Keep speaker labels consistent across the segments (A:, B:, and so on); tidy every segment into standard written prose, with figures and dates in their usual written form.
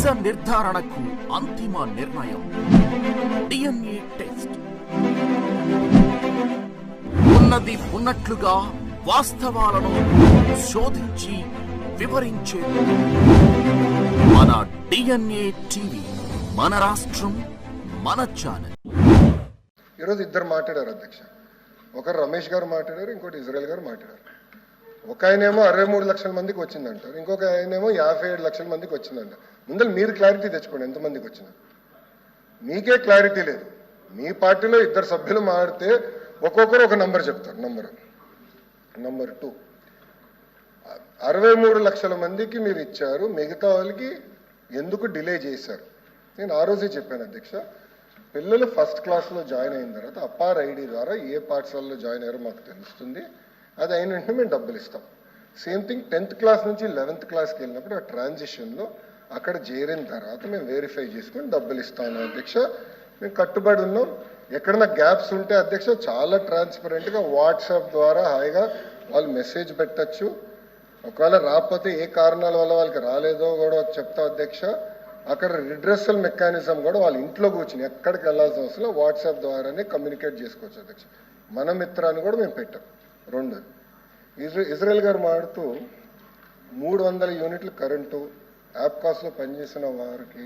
A: నిజ నిర్ధారణకు అంతిమ నిర్ణయం డిఎన్ఏ టెస్ట్. ఉన్నది ఉన్నట్లుగా వాస్తవాలను శోధించి వివరించే మన డిఎన్ఏ టీవీ, మన రాష్ట్రం, మన ఛానల్.
B: ఈరోజు ఇద్దరు మాట్లాడారు అధ్యక్ష. ఒకరు రమేష్ గారు మాట్లాడారు, ఇంకోటి ఇజ్రాయెల్ గారు మాట్లాడారు. ఒక ఆయనేమో 63 లక్షల మందికి వచ్చిందంటారు, ఇంకొక ఆయనేమో 57 లక్షల మందికి వచ్చిందంట. ముందర మీరు క్లారిటీ తెచ్చుకోండి, ఎంతమందికి వచ్చింది. మీకే క్లారిటీ లేదు. మీ పార్టీలో ఇద్దరు సభ్యులు మాడితే ఒక్కొక్కరు ఒక నంబర్ చెప్తారు. నంబర్ 2, 63 లక్షల మందికి మీరు ఇచ్చారు, మిగతా వాళ్ళకి ఎందుకు డిలే చేశారు? నేను ఆ రోజే చెప్పాను అధ్యక్ష, పిల్లలు ఫస్ట్ క్లాస్లో జాయిన్ అయిన తర్వాత అప్పార్ ఐడి ద్వారా ఏ పాఠశాలలో జాయిన్ అయ్యారో మాకు తెలుస్తుంది. అది అయిన వెంటనే మేము డబ్బులు ఇస్తాం. సేమ్ థింగ్ 10th క్లాస్ నుంచి 11th క్లాస్కి వెళ్ళినప్పుడు ఆ ట్రాన్సిషన్లో అక్కడ చేరిన తర్వాత మేము వెరిఫై చేసుకొని డబ్బులు ఇస్తాను అధ్యక్ష. మేము కట్టుబడి ఉన్నాం. ఎక్కడన్నా గ్యాప్స్ ఉంటే అధ్యక్ష చాలా ట్రాన్స్పరెంట్గా వాట్సాప్ ద్వారా హాయిగా వాళ్ళు మెసేజ్ పెట్టచ్చు. ఒకవేళ రాకపోతే ఏ కారణాల వల్ల వాళ్ళకి రాలేదో కూడా చెప్తా అధ్యక్ష. అక్కడ రిడ్రెసల్ మెకానిజం కూడా వాళ్ళ ఇంట్లో కూర్చుని ఎక్కడికి వెళ్ళాల్సిన అవసరం వాట్సాప్ ద్వారానే కమ్యూనికేట్ చేసుకోవచ్చు అధ్యక్ష. మన మిత్రాన్ని కూడా మేము పెట్టాం. 2, ఇజ్రాయెల్ గారు మాడుతూ 300 యూనిట్లు కరెంటు యాప్కాస్లో పనిచేసిన వారికి,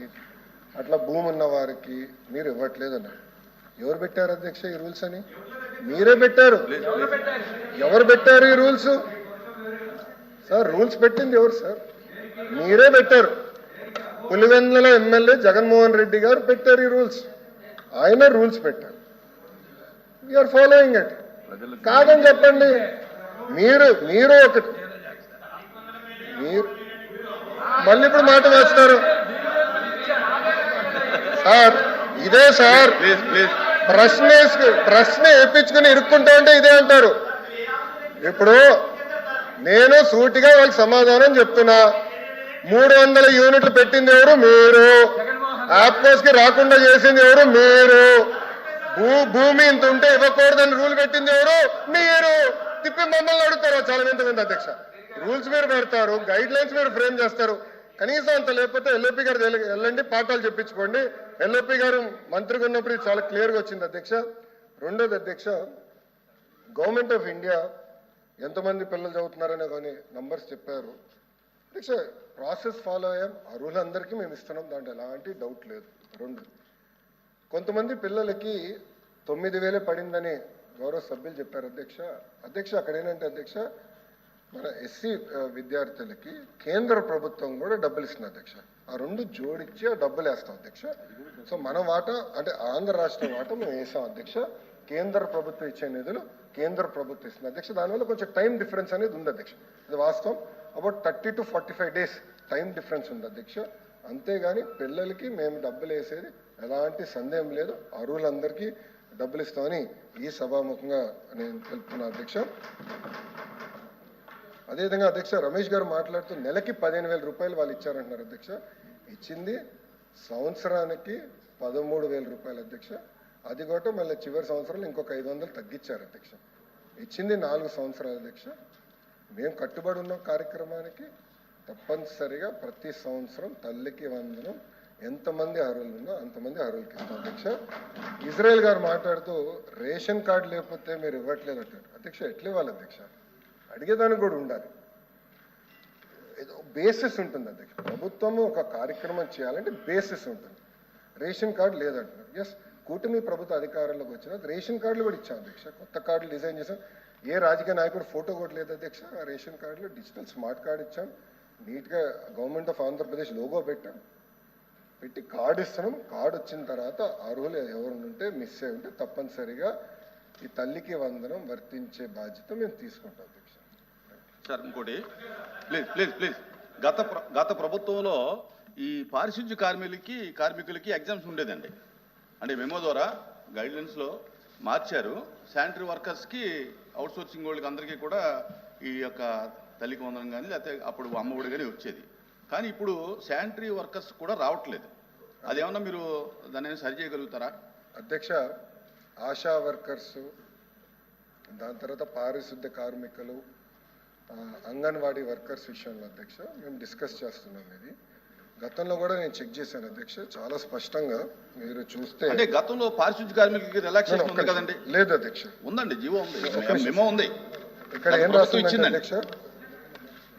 B: అట్లా భూమి ఉన్న వారికి మీరు ఇవ్వట్లేదన్నారు. ఎవరు పెట్టారు అధ్యక్ష ఈ రూల్స్ అని? మీరే పెట్టారు. ఎవరు పెట్టారు ఈ రూల్స్? సార్ రూల్స్ పెట్టింది ఎవరు సార్? మీరే పెట్టారు. పులివెందుల ఎమ్మెల్యే జగన్మోహన్ రెడ్డి గారు పెట్టారు ఈ రూల్స్. ఆయన రూల్స్ పెట్టారు. We're following it. కాదని చెప్పండి. మీరు ఒకటి మీరు మళ్ళీ ఇప్పుడు మాట వేస్తారు సార్. ఇదే సార్ ప్రశ్న వేయించుకుని ఇరుక్కుంటా ఉంటే ఇదే అంటారు. ఇప్పుడు నేను సూటిగా వాళ్ళకి సమాధానం చెప్తున్నా. 300 యూనిట్లు పెట్టింది ఎవరు? మీరు. యాప్కోస్కి రాకుండా చేసింది ఎవరు? మీరు. భూమి ఇంత ఉంటే ఇవ్వకూడదని రూల్ పెట్టింది ఎవరు? మీరు. తిప్పి మమ్మల్ని అడుగుతారు చాలా మంది అధ్యక్ష. రూల్స్ మీరు పెడతారు, గైడ్ లైన్స్ మీరు ఫ్రేమ్ చేస్తారు. కనీసం అంత లేకపోతే ఎల్ఓపి గారు వెళ్ళండి, పాఠాలు చెప్పించుకోండి. ఎల్ఓపి గారు మంత్రిగా ఉన్నప్పుడు ఇది చాలా క్లియర్గా వచ్చింది అధ్యక్ష. రెండోది అధ్యక్ష, గవర్నమెంట్ ఆఫ్ ఇండియా ఎంతమంది పిల్లలు చదువుతున్నారనే కానీ నంబర్స్ చెప్పారు అధ్యక్ష. ప్రాసెస్ ఫాలో అయ్యాం. అర్హులందరికీ మేము ఇస్తున్నాం, దాంట్లో ఎలాంటి డౌట్ లేదు. 2, కొంతమంది పిల్లలకి 9,000 పడిందని గౌరవ సభ్యులు చెప్పారు అధ్యక్ష. అక్కడ ఏంటంటే అధ్యక్ష, మన ఎస్సీ విద్యార్థులకి కేంద్ర ప్రభుత్వం కూడా డబ్బులు ఇస్తుంది అధ్యక్ష. ఆ 2 జోడించి ఆ డబ్బులు వేస్తాం అధ్యక్ష. సో మన వాటా అంటే ఆంధ్ర రాష్ట్ర వాటా మేము వేసాం అధ్యక్ష. కేంద్ర ప్రభుత్వం ఇచ్చే నిధులు కేంద్ర ప్రభుత్వం ఇస్తుంది అధ్యక్ష. దానివల్ల కొంచెం టైం డిఫరెన్స్ అనేది ఉంది అధ్యక్ష. ఇది వాస్తవం. About 30 to 45 days time difference ఉంది అధ్యక్ష. అంతేగాని పిల్లలకి మేము డబ్బులు వేసేది ఎలాంటి సందేహం లేదు. అర్హులందరికీ డబ్బులు ఇస్తామని ఈ సభాముఖంగా నేను తెలుపుతున్నా అధ్యక్ష. అదేవిధంగా అధ్యక్ష, రమేష్ గారు మాట్లాడుతూ నెలకి 15,000 రూపాయలు వాళ్ళు ఇచ్చారంటున్నారు అధ్యక్ష. ఇచ్చింది సంవత్సరానికి 13,000 రూపాయలు అధ్యక్ష. అది కూడా మళ్ళీ చివరి సంవత్సరంలో ఇంకొక 500 తగ్గించారు అధ్యక్ష. ఇచ్చింది 4 సంవత్సరాలు అధ్యక్ష. మేము కట్టుబడి ఉన్న కార్యక్రమానికి తప్పనిసరిగా ప్రతి సంవత్సరం తల్లికి వందనం ఎంతమంది అర్హులు ఉందో అంతమంది అర్హులకి ఇస్తాం అధ్యక్ష. ఇజ్రాయెల్ గారు మాట్లాడుతూ రేషన్ కార్డు లేకపోతే మీరు ఇవ్వట్లేదు అంటారు అధ్యక్ష. ఎట్లా ఇవ్వాలి అధ్యక్ష? అడిగేదానికి కూడా ఉండాలి. ఏదో బేసిస్ ఉంటుంది అధ్యక్ష. ప్రభుత్వము ఒక కార్యక్రమం చేయాలంటే బేసిస్ ఉంటుంది. రేషన్ కార్డు లేదంటున్నారు. ఎస్, కూటమి ప్రభుత్వ అధికారంలోకి వచ్చిన రేషన్ కార్డులు కూడా ఇచ్చాం అధ్యక్ష. కొత్త కార్డులు డిజైన్ చేసాం. ఏ రాజకీయ నాయకుడు ఫోటో కూడా లేదు అధ్యక్ష. ఆ రేషన్ కార్డులో డిజిటల్ స్మార్ట్ కార్డు ఇచ్చాం. నీట్గా గవర్నమెంట్ ఆఫ్ ఆంధ్రప్రదేశ్ లోగో పెట్టి కార్డు ఇస్తున్నాం. కార్డు వచ్చిన తర్వాత అర్హులు ఎవరు ఉంటే మిస్ అయి ఉంటే తప్పనిసరిగా ఈ తల్లికి వందనం వర్తించే బాధ్యత మేము తీసుకుంటాం అధ్యక్ష.
C: సార్ ఇంకోటి ప్లీజ్ గత ప్రభుత్వంలో ఈ పారిశుద్ధ్య కార్మికులకి ఎగ్జామ్స్ ఉండేదండి. అంటే మెమో ద్వారా గైడ్లైన్స్లో మార్చారు. శానిటరీ వర్కర్స్కి అవుట్సోర్సింగ్ వాళ్ళకి అందరికీ కూడా ఈ యొక్క తల్లికి వందనం కానీ లేకపోతే అప్పుడు అమ్మఒడి కానీ వచ్చేది. కానీ ఇప్పుడు శానిటరీ వర్కర్స్ కూడా రావట్లేదు. అదేమన్నా మీరు దాన్ని సరి చేయగలుగుతారా
B: అధ్యక్ష? ఆశా వర్కర్స్, దాని తర్వాత పారిశుద్ధ్య కార్మికులు, అంగన్వాడీ వర్కర్స్ విషయంలో అధ్యక్ష మేము డిస్కస్ చేస్తున్నాం. ఇది గతంలో కూడా నేను చెక్ చేశాను అధ్యక్ష, చాలా స్పష్టంగా మీరు చూస్తే
C: అంటే గతంలో పారిశుద్ధ్య కార్మికులకి రిలాక్సేషన్ ఉంది కదండి?
B: లేదు అధ్యక్ష,
C: ఉందండి, జీవో ఉంది, మెమో ఉంది.
B: ఇక్కడ ఏం రాస్తుందంటే అధ్యక్ష,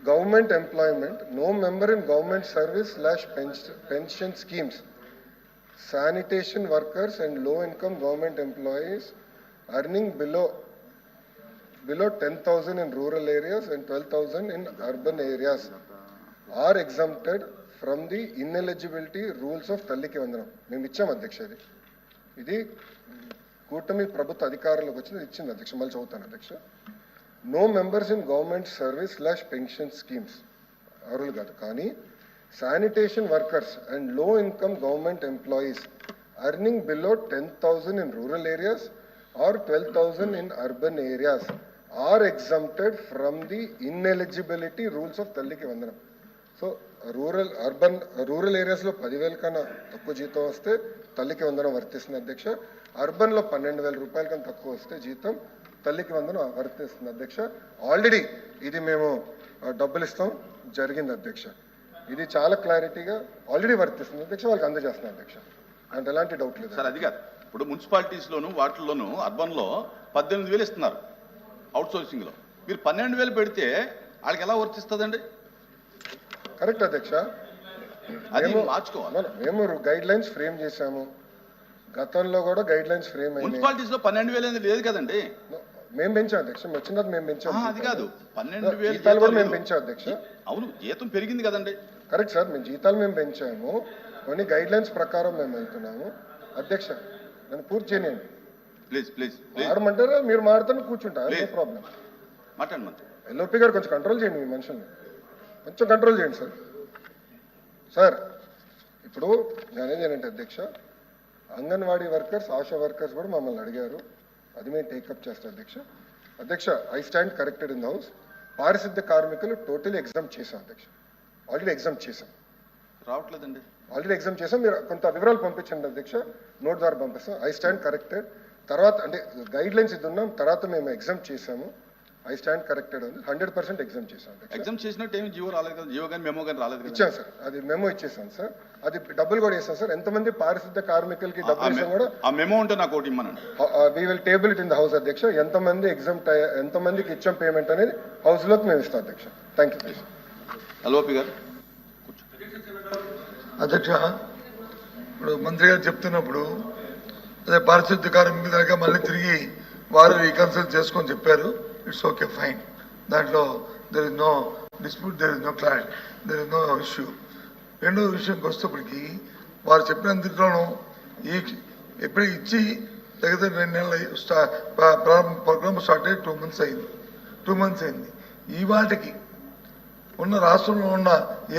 B: government employment, no member in government service / pension schemes, sanitation workers and low income government employees earning below 10,000 in rural areas and 12,000 in urban areas are exempted from the ineligibility rules of తల్లికి వందనం. మేము ఇచ్చాం అధ్యక్ష, ఇది కూటమి ప్రభుత్వ అధికారంలోకి వచ్చింది, ఇచ్చింది అధ్యక్ష. మళ్ళీ చదువుతాను అధ్యక్ష. No members in government service / pension schemes అర్హులు కాదు, కానీ sanitation workers and low income government employees earning below 10,000 in rural areas or 12,000 in urban areas are exempted from the ineligibility rules of తల్లికి వందనం. సో రూరల్ ఏరియాస్లో 10,000 కన్నా తక్కువ జీతం వస్తే తల్లికి వందనం వర్తిస్తుంది అధ్యక్ష. అర్బన్లో 12,000 రూపాయల కన్నా తక్కువ వస్తే జీతం తల్లికి వందనం వర్తిస్తుంది అధ్యక్ష. ఆల్రెడీ ఇది మేము డబ్బులు ఇస్తాం జరిగింది అధ్యక్ష. ఇది చాలా క్లారిటీగా ఆల్రెడీ వర్తిస్తుంది అధ్యక్ష, వాళ్ళకి అందజేస్తున్నాం అధ్యక్ష, అంటే ఎలాంటి డౌట్ లేదు
C: సార్. అది కాదు, ఇప్పుడు మున్సిపాలిటీస్లోను వాటిల్లోనూ అర్బన్లో 18,000 ఇస్తున్నారు అవుట్ సోర్సింగ్లో. మీరు 12,000 పెడితే వాళ్ళకి ఎలా వర్తిస్తుందండి?
B: కరెక్ట్ అధ్యక్ష,
C: మార్చుకోవాలి.
B: మేము గైడ్ లైన్స్ ఫ్రేమ్ చేశాము, గతంలో కూడా గైడ్ లైన్స్ ఫ్రేమ్ అయ్యాయి.
C: మున్సిపాలిటీస్ లో 12,000 లేదు కదండి,
B: మేము పెంచాం అధ్యక్ష, వచ్చినది మేము పెంచాం.
C: అది కాదు, 12,000
B: జీతాలు కూడా మేము పెంచాం అధ్యక్ష.
C: అవును, జీతం పెరిగింది కదండి.
B: కరెక్ట్ సార్, మేము జీతాలు మేము పెంచాము, కొన్ని గైడ్ లైన్స్ ప్రకారం మేము వెళ్తున్నాము అధ్యక్ష. నన్ను పూర్తి చేయనియండి
C: ప్లీజ్.
B: మారమంటారా? మీరు మారుతాను కూర్చుంటారు, నో ప్రాబ్లం.
C: మాట్లాడమంటారు.
B: ఎల్ఓపి గారు కొంచెం కంట్రోల్ చేయండి, మీ మనుషుల్ని కొంచెం కంట్రోల్ చేయండి సార్. సార్ ఇప్పుడు నేనేది ఏంటంటే అధ్యక్ష, అంగన్వాడీ వర్కర్స్, ఆశా వర్కర్స్ కూడా మమ్మల్ని అడిగారు, అది మేము టేకప్ చేస్తాం అధ్యక్ష. అధ్యక్ష, I stand corrected in the house. పారిశుద్ధ్య కార్మికులు టోటలీ ఎగ్జామ్ చేశాం అధ్యక్ష, ఆల్రెడీ ఎగ్జామ్ చేశాం.
C: రావట్లేదండి,
B: ఆల్రెడీ ఎగ్జామ్ చేసాం. మీరు కొంత వివరాలు పంపించండి అధ్యక్ష, నోట్ ద్వారా పంపిస్తాం. I stand corrected. తర్వాత అంటే గైడ్ లైన్స్ ఇది ఉన్నాం, తర్వాత మేము ఎగ్జామ్ చేసాము. ఐ స్టాండ్ కరెక్టెడ్ ఉంది, 100% ఎగ్జామ్ చేసాం.
C: ఎగ్జామ్ చేసినట్టు ఏమి జీవో రాలేదు కదా, జీవో కానీ మెమో కానీ రాలేదు.
B: ఇచ్చాం సార్, అది మెమో ఇచ్చేసాం సార్, అది డబ్బులు కూడా వేసాం సార్. ఎంతమంది పారిశుద్ధ్య కార్మికులకి డబ్బులు ఇస్తాం కూడా
C: ఆ మెమో ఉంటే నాకు ఒకటి ఇమ్మనండి.
B: We will table it in the house అధ్యక్ష. ఎంతమంది ఎగ్జామ్ ఎంతమందికి ఇచ్చాం పేమెంట్ అనేది హౌస్ లోకి మేము ఇస్తాం అధ్యక్ష. థ్యాంక్ యూ
C: ఎల్ఓపి గారు.
D: అధ్యక్ష, ఇప్పుడు మంత్రి గారు చెప్తున్నప్పుడు అదే పారిశుద్ధ్య కార్మికుల దగ్గర మళ్ళీ తిరిగి వారు రీకన్సల్ట్ చేసుకొని చెప్పారు. It's okay, fine. దాంట్లో there is no dispute, there is no clarity, there is no issue. రెండో విషయంకి వస్తేప్పటికి వారు చెప్పినందులోనూ ఎప్పుడు ఇచ్చి దగ్గర 2 నెలలు ప్రోగ్రామ్ స్టార్ట్ అయ్యి 2 months అయింది. ఈ వాటికి ఉన్న రాష్ట్రంలో ఉన్న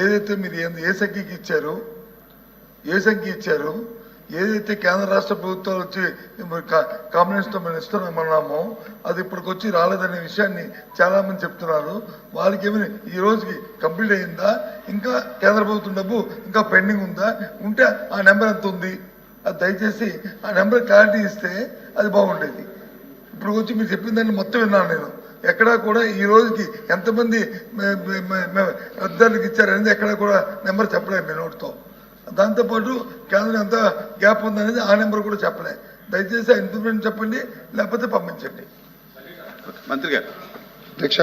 D: ఏదైతే మీరు ఏ సంఖ్యకి ఇచ్చారు, ఏదైతే కేంద్ర రాష్ట్ర ప్రభుత్వాలు వచ్చి కాంబినేషన్తో మేము ఇస్తున్నామన్నామో అది ఇప్పటికొచ్చి రాలేదనే విషయాన్ని చాలామంది చెప్తున్నారు. వాళ్ళకి ఏమైనా ఈ రోజుకి కంప్లీట్ అయిందా, ఇంకా కేంద్ర ప్రభుత్వం డబ్బు ఇంకా పెండింగ్ ఉందా, ఉంటే ఆ నెంబర్ ఎంత ఉంది అది దయచేసి ఆ నెంబర్ క్లారిటీ ఇస్తే అది బాగుండేది. ఇప్పుడు వచ్చి మీరు చెప్పిన దాన్ని మొత్తం విన్నాను నేను. ఎక్కడా కూడా ఈ రోజుకి ఎంతమంది అధికారులకు ఇచ్చారనేది ఎక్కడా కూడా నెంబర్ చెప్పలేదు మీ నోటితో. దాంతోపాటు కేంద్రం ఎంత గ్యాప్ ఉందనేది ఆ నెంబర్ కూడా చెప్పలే. దయచేసి ఆ ఇన్ఫర్మేషన్ చెప్పండి, లేకపోతే పంపించండి.
C: మంత్రి గారు
B: అధ్యక్ష.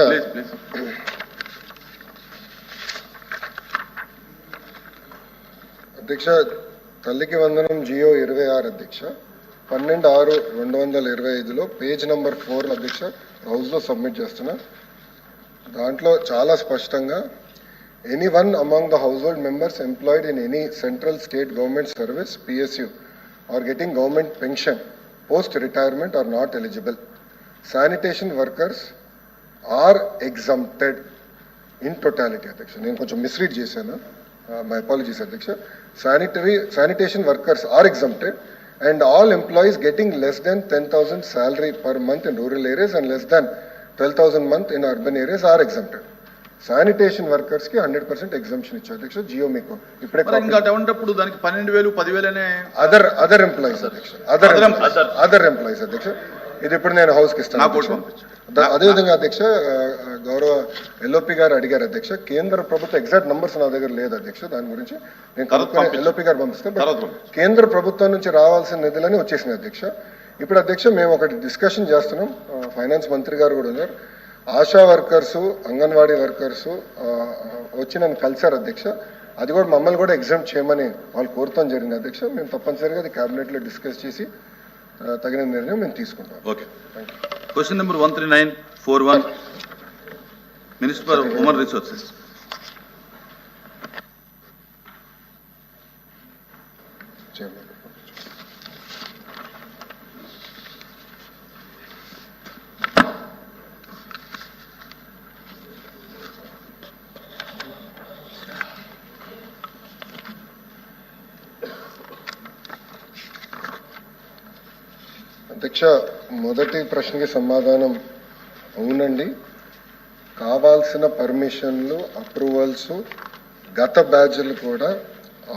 B: అధ్యక్ష, తల్లికి వందనం జియో 26 అధ్యక్ష, 12/6/2025లో పేజ్ నంబర్ 4 అధ్యక్ష హౌస్లో సబ్మిట్ చేస్తున్నా. దాంట్లో చాలా స్పష్టంగా anyone among the household members employed in any central state government service PSU or getting government pension post retirement are not eligible. Sanitation workers are exempted in totality అధ్యక్ష. నేను కొంచెం misread చేశాను, మై అపాలజీస్ అధ్యక్ష. Sanitation workers are exempted and all employees getting less than 10,000 salary per month in rural areas and less than 12,000 month in urban areas are exempted. Sanitation workers కి 100% exemption ఇచ్చారు అధ్యక్ష. జియో మీకు ఇప్పుడే
C: ఉన్నప్పుడు దానికి 12,000 10,000
B: other employees అధ్యక్ష, other employees అధ్యక్ష. ఇది ఇప్పుడు నేను హౌస్కి ఇస్తాను
C: నాకు కూడా
B: అధ్యక్ష.
C: పంపించండి.
B: అదేవిధంగా అధ్యక్ష, గౌరవ ఎల్ఓపి గారు అడిగారు అధ్యక్ష, కేంద్ర ప్రభుత్వ ఎగ్జాక్ట్ నంబర్స్ నా దగ్గర లేదు అధ్యక్ష, దాని గురించి నేను
C: పంపించు.
B: ఎల్ఓపి గారు పంపిస్తే
C: తర్వాత పంపించు.
B: కేంద్ర ప్రభుత్వం నుంచి రావాల్సిన నిధులని వచ్చేసినాయి అధ్యక్ష. ఇప్పుడు అధ్యక్ష మేము ఒకటి డిస్కషన్ చేస్తున్నాం, ఫైనాన్స్ మంత్రి గారు కూడా ఉన్నారు, ఆశా వర్కర్సు, అంగన్వాడీ వర్కర్సు వచ్చి నన్ను కలిశారు అధ్యక్ష. అది కూడా మమ్మల్ని కూడా ఎగ్జామ్ చేయమని వాళ్ళు కోరుతాం జరిగింది అధ్యక్ష. మేము తప్పనిసరిగా అది క్యాబినెట్లో డిస్కస్ చేసి తగిన నిర్ణయం మేము తీసుకుంటాం.
C: Okay. Question number 13941, minister for human resources.
B: అధ్యక్ష, మొదటి ప్రశ్నకి సమాధానం అవునండి. కావాల్సిన పర్మిషన్లు, అప్రూవల్స్ గత బ్యాచ్లు కూడా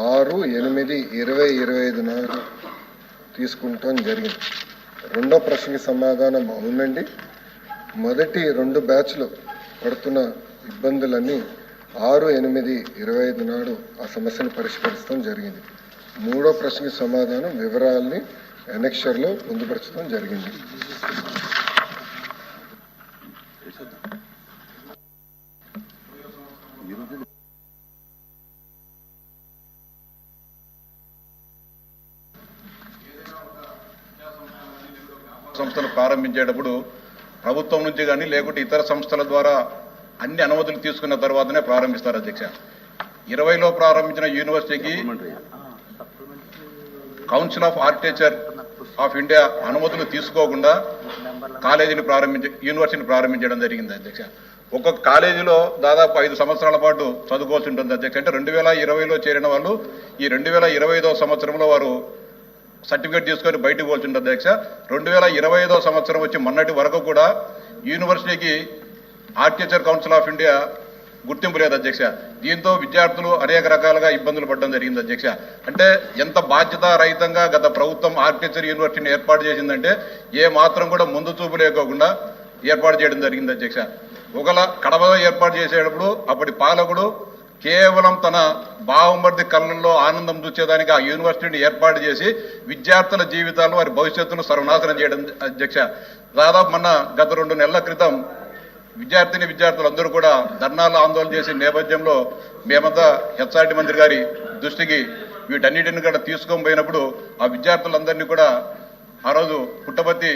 B: 6/8/2025 నాడు తీసుకుంటాం జరిగింది. రెండో ప్రశ్నకి సమాధానం అవునండి. మొదటి 2 బ్యాచ్లు పడుతున్న ఇబ్బందులన్నీ 6/8/25 నాడు ఆ సమస్యను పరిష్కరిస్తాం జరిగింది. మూడో ప్రశ్నకి సమాధానం వివరాల్ని ఎనెక్షర్లో పొందుపరచడం జరిగింది.
C: సంస్థలు ప్రారంభించేటప్పుడు ప్రభుత్వం నుంచి కానీ లేకుంటే ఇతర సంస్థల ద్వారా అన్ని అనుమతులు తీసుకున్న తర్వాతనే ప్రారంభిస్తారు అధ్యక్ష. 20లో ప్రారంభించిన యూనివర్సిటీకి council of architecture of India అనుమతులు తీసుకోకుండా యూనివర్సిటీని ప్రారంభించడం జరిగింది అధ్యక్ష. ఒక్కొక్క కాలేజీలో దాదాపు 5 సంవత్సరాల పాటు చదువుకోవాల్సి ఉంటుంది అధ్యక్ష. అంటే 2020లో చేరిన వాళ్ళు ఈ 2025వ సంవత్సరంలో వారు సర్టిఫికేట్ తీసుకొని బయటకు పోవాల్సి ఉంటుంది అధ్యక్ష. 2025వ సంవత్సరం వచ్చి మొన్నటి వరకు కూడా యూనివర్సిటీకి ఆర్కిటెక్చర్ కౌన్సిల్ ఆఫ్ ఇండియా గుర్తింపు లేదు అధ్యక్ష. దీంతో విద్యార్థులు అనేక రకాలుగా ఇబ్బందులు పడడం జరిగింది అధ్యక్ష. అంటే ఎంత బాధ్యత రహితంగా గత ప్రభుత్వం ఆర్కిటెక్చర్ యూనివర్సిటీని ఏర్పాటు చేసిందంటే ఏ మాత్రం కూడా ముందు చూపు లేకోకుండా ఏర్పాటు చేయడం జరిగింది అధ్యక్ష. ఒకవేళ కడపలో ఏర్పాటు చేసేటప్పుడు అప్పటి పాలకుడు కేవలం తన బావమర్ది కళ్ళల్లో ఆనందం చూసేదానికి ఆ యూనివర్సిటీని ఏర్పాటు చేసి విద్యార్థుల జీవితాలు వారి భవిష్యత్తును సర్వనాశనం చేయడం అధ్యక్ష. దాదాపు గత 2 నెలల క్రితం విద్యార్థులందరూ కూడా ధర్నాలు ఆందోళన చేసే నేపథ్యంలో మేమంతా హెచ్ఆర్డి మంత్రి గారి దృష్టికి వీటన్నిటిని కూడా తీసుకొని పోయినప్పుడు ఆ విద్యార్థులందరినీ కూడా ఆ రోజు పుట్టపర్తి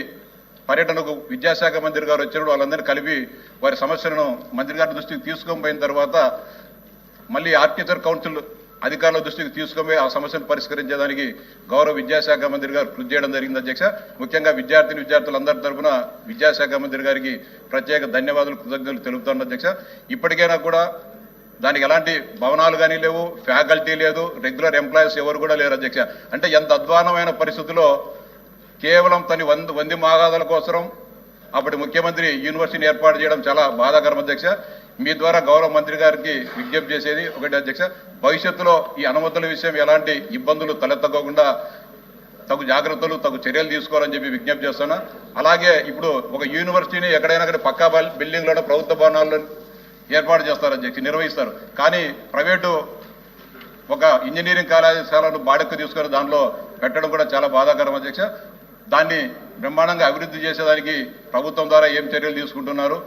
C: పర్యటనకు విద్యాశాఖ మంత్రి గారు వచ్చినప్పుడు వాళ్ళందరినీ కలిపి వారి సమస్యలను మంత్రి గారి దృష్టికి తీసుకొని పోయిన తర్వాత మళ్ళీ ఆర్కిటెక్చర్ కౌన్సిల్ అధికారుల దృష్టికి తీసుకొని ఆ సమస్యను పరిష్కరించేదానికి గౌరవ విద్యాశాఖ మంత్రి గారు కృషి చేయడం జరిగింది అధ్యక్ష. ముఖ్యంగా విద్యార్థులందరి తరఫున విద్యాశాఖ మంత్రి గారికి ప్రత్యేక ధన్యవాదాలు, కృతజ్ఞతలు తెలుపుతాను అధ్యక్ష. ఇప్పటికైనా కూడా దానికి ఎలాంటి భవనాలు కానీ లేవు, ఫ్యాకల్టీ లేదు, రెగ్యులర్ ఎంప్లాయీస్ ఎవరు కూడా లేరు అధ్యక్ష. అంటే ఎంత అధ్వానమైన పరిస్థితుల్లో కేవలం తన వంది మాగాదాల కోసం అప్పటి ముఖ్యమంత్రి యూనివర్సిటీని ఏర్పాటు చేయడం చాలా బాధాకరం అధ్యక్ష. మీ ద్వారా గౌరవ మంత్రి గారికి విజ్ఞప్తి చేసేది ఒకటి అధ్యక్ష, భవిష్యత్తులో ఈ అనుమతుల విషయం ఎలాంటి ఇబ్బందులు తలెత్తకోకుండా తగు జాగ్రత్తలు, తగు చర్యలు తీసుకోవాలని చెప్పి విజ్ఞప్తి చేస్తున్నా. అలాగే ఇప్పుడు ఒక యూనివర్సిటీని ఎక్కడైనా కానీ పక్కా బిల్డింగ్లోనే ప్రభుత్వ భవనాల్లో ఏర్పాటు చేస్తారు అధ్యక్ష, నిర్వహిస్తారు. కానీ ప్రైవేటు ఒక ఇంజనీరింగ్ కళాశాలను బాడెక్కు తీసుకొని దానిలో పెట్టడం కూడా చాలా బాధాకరం అధ్యక్ష. దాన్ని బ్రహ్మాండంగా అభివృద్ధి చేసేదానికి ప్రభుత్వం ద్వారా ఏం చర్యలు తీసుకుంటున్నారు,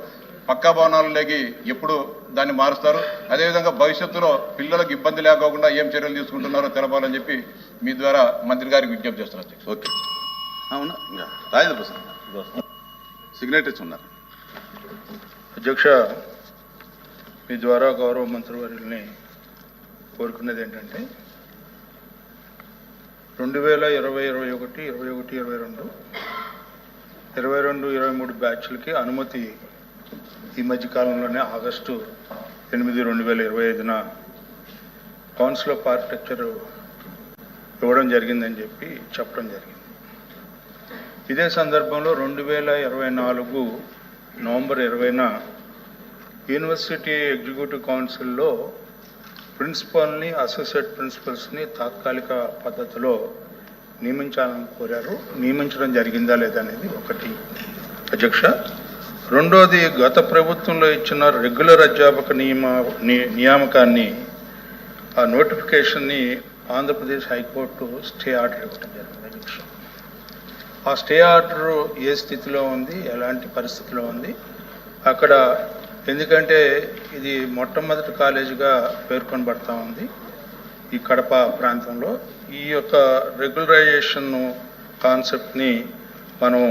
C: పక్కా భవనాలలోకి ఎప్పుడు దాన్ని మారుస్తారు, అదేవిధంగా భవిష్యత్తులో పిల్లలకు ఇబ్బంది లేకోకుండా ఏం చర్యలు తీసుకుంటున్నారో తెలపాలని చెప్పి మీ ద్వారా మంత్రి గారికి విజ్ఞప్తి చేస్తున్నారు అధ్యక్ష. ఓకే, అవునా రాజేంద్ర ప్రసాద్ సిగ్నేటరీస్ ఉన్నారు
E: అధ్యక్ష. మీ ద్వారా గౌరవ మంత్రివర్యుల్ని కోరుకునేది ఏంటంటే 2020, 2021, 21, 22, 23 బ్యాచ్లకి అనుమతి ఈ మధ్యకాలంలోనే ఆగస్టు 8, 2025న కౌన్సిల్ ఆఫ్ ఆర్కిటెక్చర్ ఇవ్వడం జరిగిందని చెప్పి చెప్పడం జరిగింది. ఇదే సందర్భంలో 2024 నవంబర్ 20న యూనివర్సిటీ ఎగ్జిక్యూటివ్ కౌన్సిల్లో ప్రిన్సిపల్ని, అసోసియేట్ ప్రిన్సిపల్స్ని తాత్కాలిక పద్ధతిలో నియమించాలని కోరారు. నియమించడం జరిగిందా లేదా అనేది ఒకటి అధ్యక్ష. రెండోది, గత ప్రభుత్వంలో ఇచ్చిన రెగ్యులర్ అధ్యాపక నియామకాన్ని ఆ నోటిఫికేషన్ని ఆంధ్రప్రదేశ్ హైకోర్టు స్టే ఆర్డర్ ఇవ్వడం జరిగింది అధ్యక్ష. ఆ స్టే ఆర్డర్ ఏ స్థితిలో ఉంది, ఎలాంటి పరిస్థితిలో ఉంది అక్కడ, ఎందుకంటే ఇది మొట్టమొదటి కాలేజీగా పేర్కొనబడతా ఉంది ఈ కడప ప్రాంతంలో. ఈ యొక్క రెగ్యులరైజేషన్ కాన్సెప్ట్ని మనం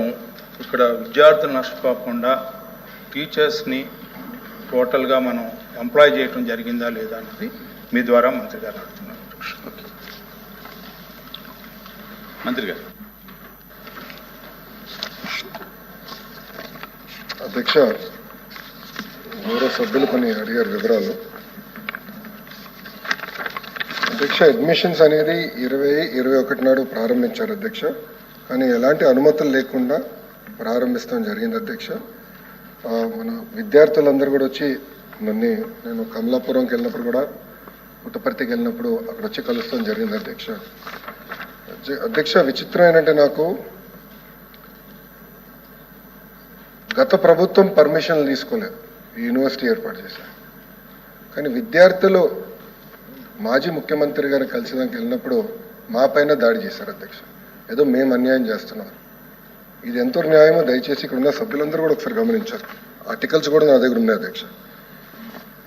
E: ఇక్కడ విద్యార్థులు నష్టపోకుండా టీచర్స్ని టోటల్గా మనం ఎంప్లాయ్ చేయడం జరిగిందా లేదా అనేది మీ ద్వారా మంత్రి గారు అడుగుతున్నాను.
C: మంత్రి గారు.
B: అధ్యక్ష, గౌరవ సభ్యులు కొన్ని అడిగారు వివరాలు. అధ్యక్ష, అడ్మిషన్స్ అనేది 20-21 నాడు ప్రారంభించారు అధ్యక్ష. కానీ ఎలాంటి అనుమతులు లేకుండా ప్రారంభిస్తాం జరిగింది అధ్యక్ష. మన విద్యార్థులందరూ కూడా వచ్చి నేను కమలాపురంకి వెళ్ళినప్పుడు కూడా, పుట్టపర్తికి వెళ్ళినప్పుడు అక్కడ వచ్చి కలుస్తాం జరిగింది అధ్యక్ష. అధ్యక్ష, విచిత్రం ఏంటంటే నాకు గత ప్రభుత్వం పర్మిషన్లు తీసుకోలేదు ఈ యూనివర్సిటీ ఏర్పాటు చేశారు. కానీ విద్యార్థులు మాజీ ముఖ్యమంత్రి గారిని కలిసేదానికి వెళ్ళినప్పుడు మా పైన దాడి చేశారు అధ్యక్ష. ఏదో మేము అన్యాయం చేస్తున్నాం. ఇది ఎంతో న్యాయమో దయచేసి ఇక్కడ ఉన్న సభ్యులందరూ కూడా ఒకసారి గమనించారు. ఆర్టికల్స్ కూడా నా దగ్గర ఉన్నాయి అధ్యక్ష.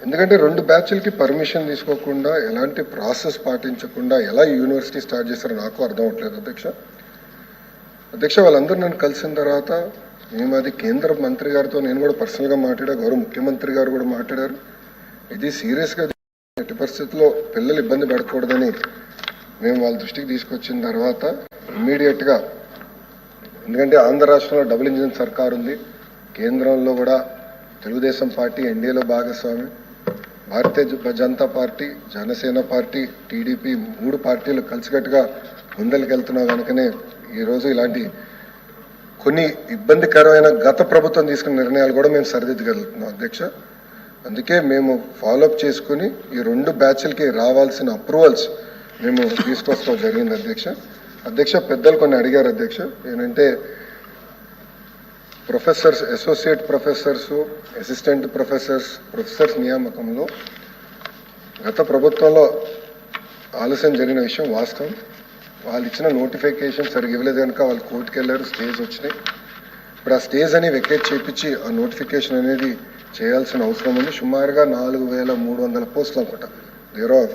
B: ఎందుకంటే 2 బ్యాచ్లకి పర్మిషన్ తీసుకోకుండా, ఎలాంటి ప్రాసెస్ పాటించకుండా ఎలా యూనివర్సిటీ స్టార్ట్ చేశారో నాకు అర్థం అవట్లేదు అధ్యక్ష. అధ్యక్ష, వాళ్ళందరూ నన్ను కలిసిన తర్వాత మేము అది కేంద్ర మంత్రి గారితో నేను కూడా పర్సనల్గా మాట్లాడా, గౌరవ ముఖ్యమంత్రి గారు కూడా మాట్లాడారు. ఇది సీరియస్గా ఎట్టి పరిస్థితుల్లో పిల్లలు ఇబ్బంది పడకూడదని మేము వాళ్ళ దృష్టికి తీసుకొచ్చిన తర్వాత ఇమ్మీడియట్గా, ఎందుకంటే ఆంధ్ర రాష్ట్రంలో డబుల్ ఇంజిన్ సర్కార్ ఉంది, కేంద్రంలో కూడా తెలుగుదేశం పార్టీ ఎన్డీఏలో భాగస్వామి, భారతీయ జనతా పార్టీ, జనసేన పార్టీ, టీడీపీ 3 పార్టీలు కలిసికట్టుగా ముందరికి వెళ్తున్నాం. కనుకనే ఈరోజు ఇలాంటి కొన్ని ఇబ్బందికరమైన గత ప్రభుత్వం తీసుకున్న నిర్ణయాలు కూడా మేము సరిదిద్దగలుగుతున్నాం అధ్యక్ష. అందుకే మేము ఫాలోఅప్ చేసుకుని ఈ 2 బ్యాచ్లకి రావాల్సిన అప్రూవల్స్ మేము తీసుకొస్తాం జరిగింది అధ్యక్ష. అధ్యక్ష, పెద్దలు కొన్ని అడిగారు అధ్యక్ష. ఏంటంటే professors, associate professors, assistant professors నియామకంలో గత ప్రభుత్వంలో ఆలస్యం జరిగిన విషయం వాస్తవం. వాళ్ళు ఇచ్చిన నోటిఫికేషన్ సరిగ్గా ఇవ్వలేదు కనుక వాళ్ళు కోర్టుకు వెళ్ళారు, స్టేజ్ వచ్చినాయి. ఇప్పుడు ఆ స్టేజ్ అని వెకేట్ చేయించి ఆ నోటిఫికేషన్ అనేది చేయాల్సిన అవసరం ఉంది. సుమారుగా 4300 పోస్టులు అనుకుంటా దేర్ ఆఫ్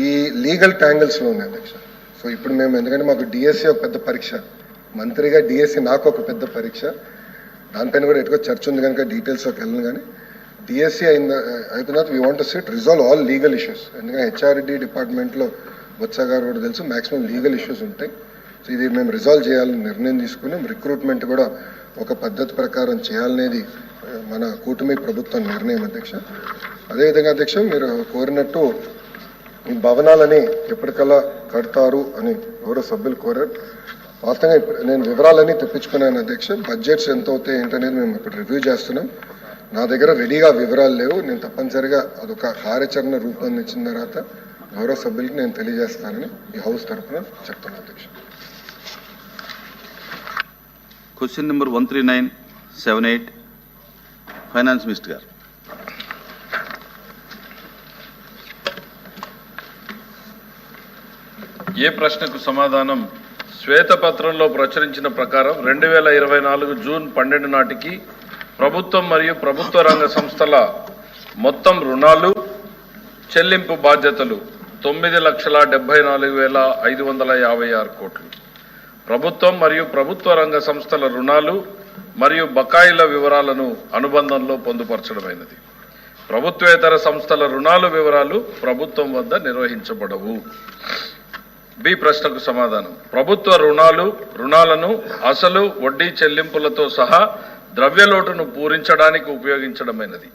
B: ఈ లీగల్ ట్యాంగిల్స్లో ఉన్నాయి అధ్యక్ష. సో ఇప్పుడు మేము, ఎందుకంటే మాకు డిఎస్సి ఒక పెద్ద పరీక్ష, మంత్రిగా డిఎస్సి నాకు ఒక పెద్ద పరీక్ష, దానిపైన కూడా ఎక్కువ చర్చ ఉంది కనుక డీటెయిల్స్లోకి వెళ్ళను. కానీ డిఎస్సి అయిపోయిన తర్వాత we want to SIT resolve all legal issues. ఎందుకంటే హెచ్ఆర్డి డిపార్ట్మెంట్లో బొత్స గారు కూడా తెలుసు మ్యాక్సిమం లీగల్ ఇష్యూస్ ఉంటాయి. సో ఇది మేము రిజాల్వ్ చేయాలని నిర్ణయం తీసుకుని రిక్రూట్మెంట్ కూడా ఒక పద్ధతి ప్రకారం చేయాలనేది మన కూటమి ప్రభుత్వం నిర్ణయం అధ్యక్ష. అదేవిధంగా అధ్యక్ష, మీరు కోరినట్టు ఈ భవనాలని ఎప్పటికల్లా కడతారు అని ఎవరో సభ్యులు కోరారు. వాస్తవంగా ఇప్పుడు నేను వివరాలన్నీ తెప్పించుకున్నాను అధ్యక్ష. బడ్జెట్స్ ఎంత అవుతాయి ఏంటనేది మేము ఇప్పుడు రివ్యూ చేస్తున్నాం. నా దగ్గర రెడీగా వివరాలు లేవు. నేను తప్పనిసరిగా అదొక కార్యాచరణ రూపొందించిన తర్వాత గౌరవ సభ్యులకి నేను తెలియజేస్తానని ఈ హౌస్ తరఫున చెప్తున్నాను అధ్యక్ష.
C: క్వశ్చన్ నెంబర్ 13978 ఫైనాన్స్ మినిస్టర్ గారు.
F: ఏ ప్రశ్నకు సమాధానం? శ్వేతపత్రంలో ప్రచురించిన ప్రకారం 2024 జూన్ 12 నాటికి ప్రభుత్వం మరియు ప్రభుత్వ రంగ సంస్థల మొత్తం రుణాలు చెల్లింపు బాధ్యతలు 9,74,556 కోట్లు. ప్రభుత్వం మరియు ప్రభుత్వ రంగ సంస్థల రుణాలు మరియు బకాయిల వివరాలను అనుబంధంలో పొందుపరచడమైనది. ప్రభుత్వేతర సంస్థల రుణాల వివరాలు ప్రభుత్వం వద్ద నిర్వహించబడవు. బి ప్రశ్నకు సమాధానం. ప్రభుత్వ రుణాలను అసలు వడ్డీ చెల్లింపులతో సహా ద్రవ్యలోటును పూరించడానికి ఉపయోగించడమైనది.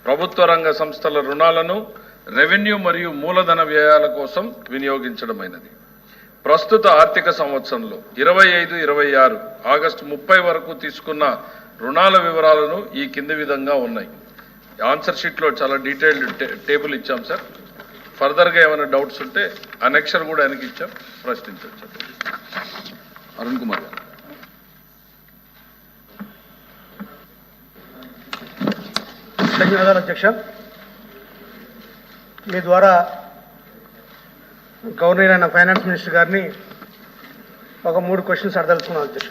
F: ప్రభుత్వ రంగ సంస్థల రుణాలను రెవెన్యూ మరియు మూలధన వ్యయాల కోసం వినియోగించడమైనది. ప్రస్తుత ఆర్థిక సంవత్సరంలో 25-26 ఆగస్టు 30 వరకు తీసుకున్న రుణాల వివరాలను ఈ కింది విధంగా ఉన్నాయి. ఆన్సర్ షీట్లో చాలా డీటెయిల్డ్ టేబుల్ ఇచ్చాం సార్. ఫర్దర్గా ఏమైనా డౌట్స్ ఉంటే అనెక్షర్ కూడా ఆయనకి ఇచ్చాం, ప్రశ్నించవచ్చు.
C: అరుణ్ కుమార్ గారు.
G: ధన్యవాదాలు అధ్యక్ష. మీ ద్వారా గవర్నర్ అయిన ఫైనాన్స్ మినిస్టర్ గారిని ఒక 3 క్వశ్చన్స్ అడదలుచుకున్నాను అధ్యక్ష.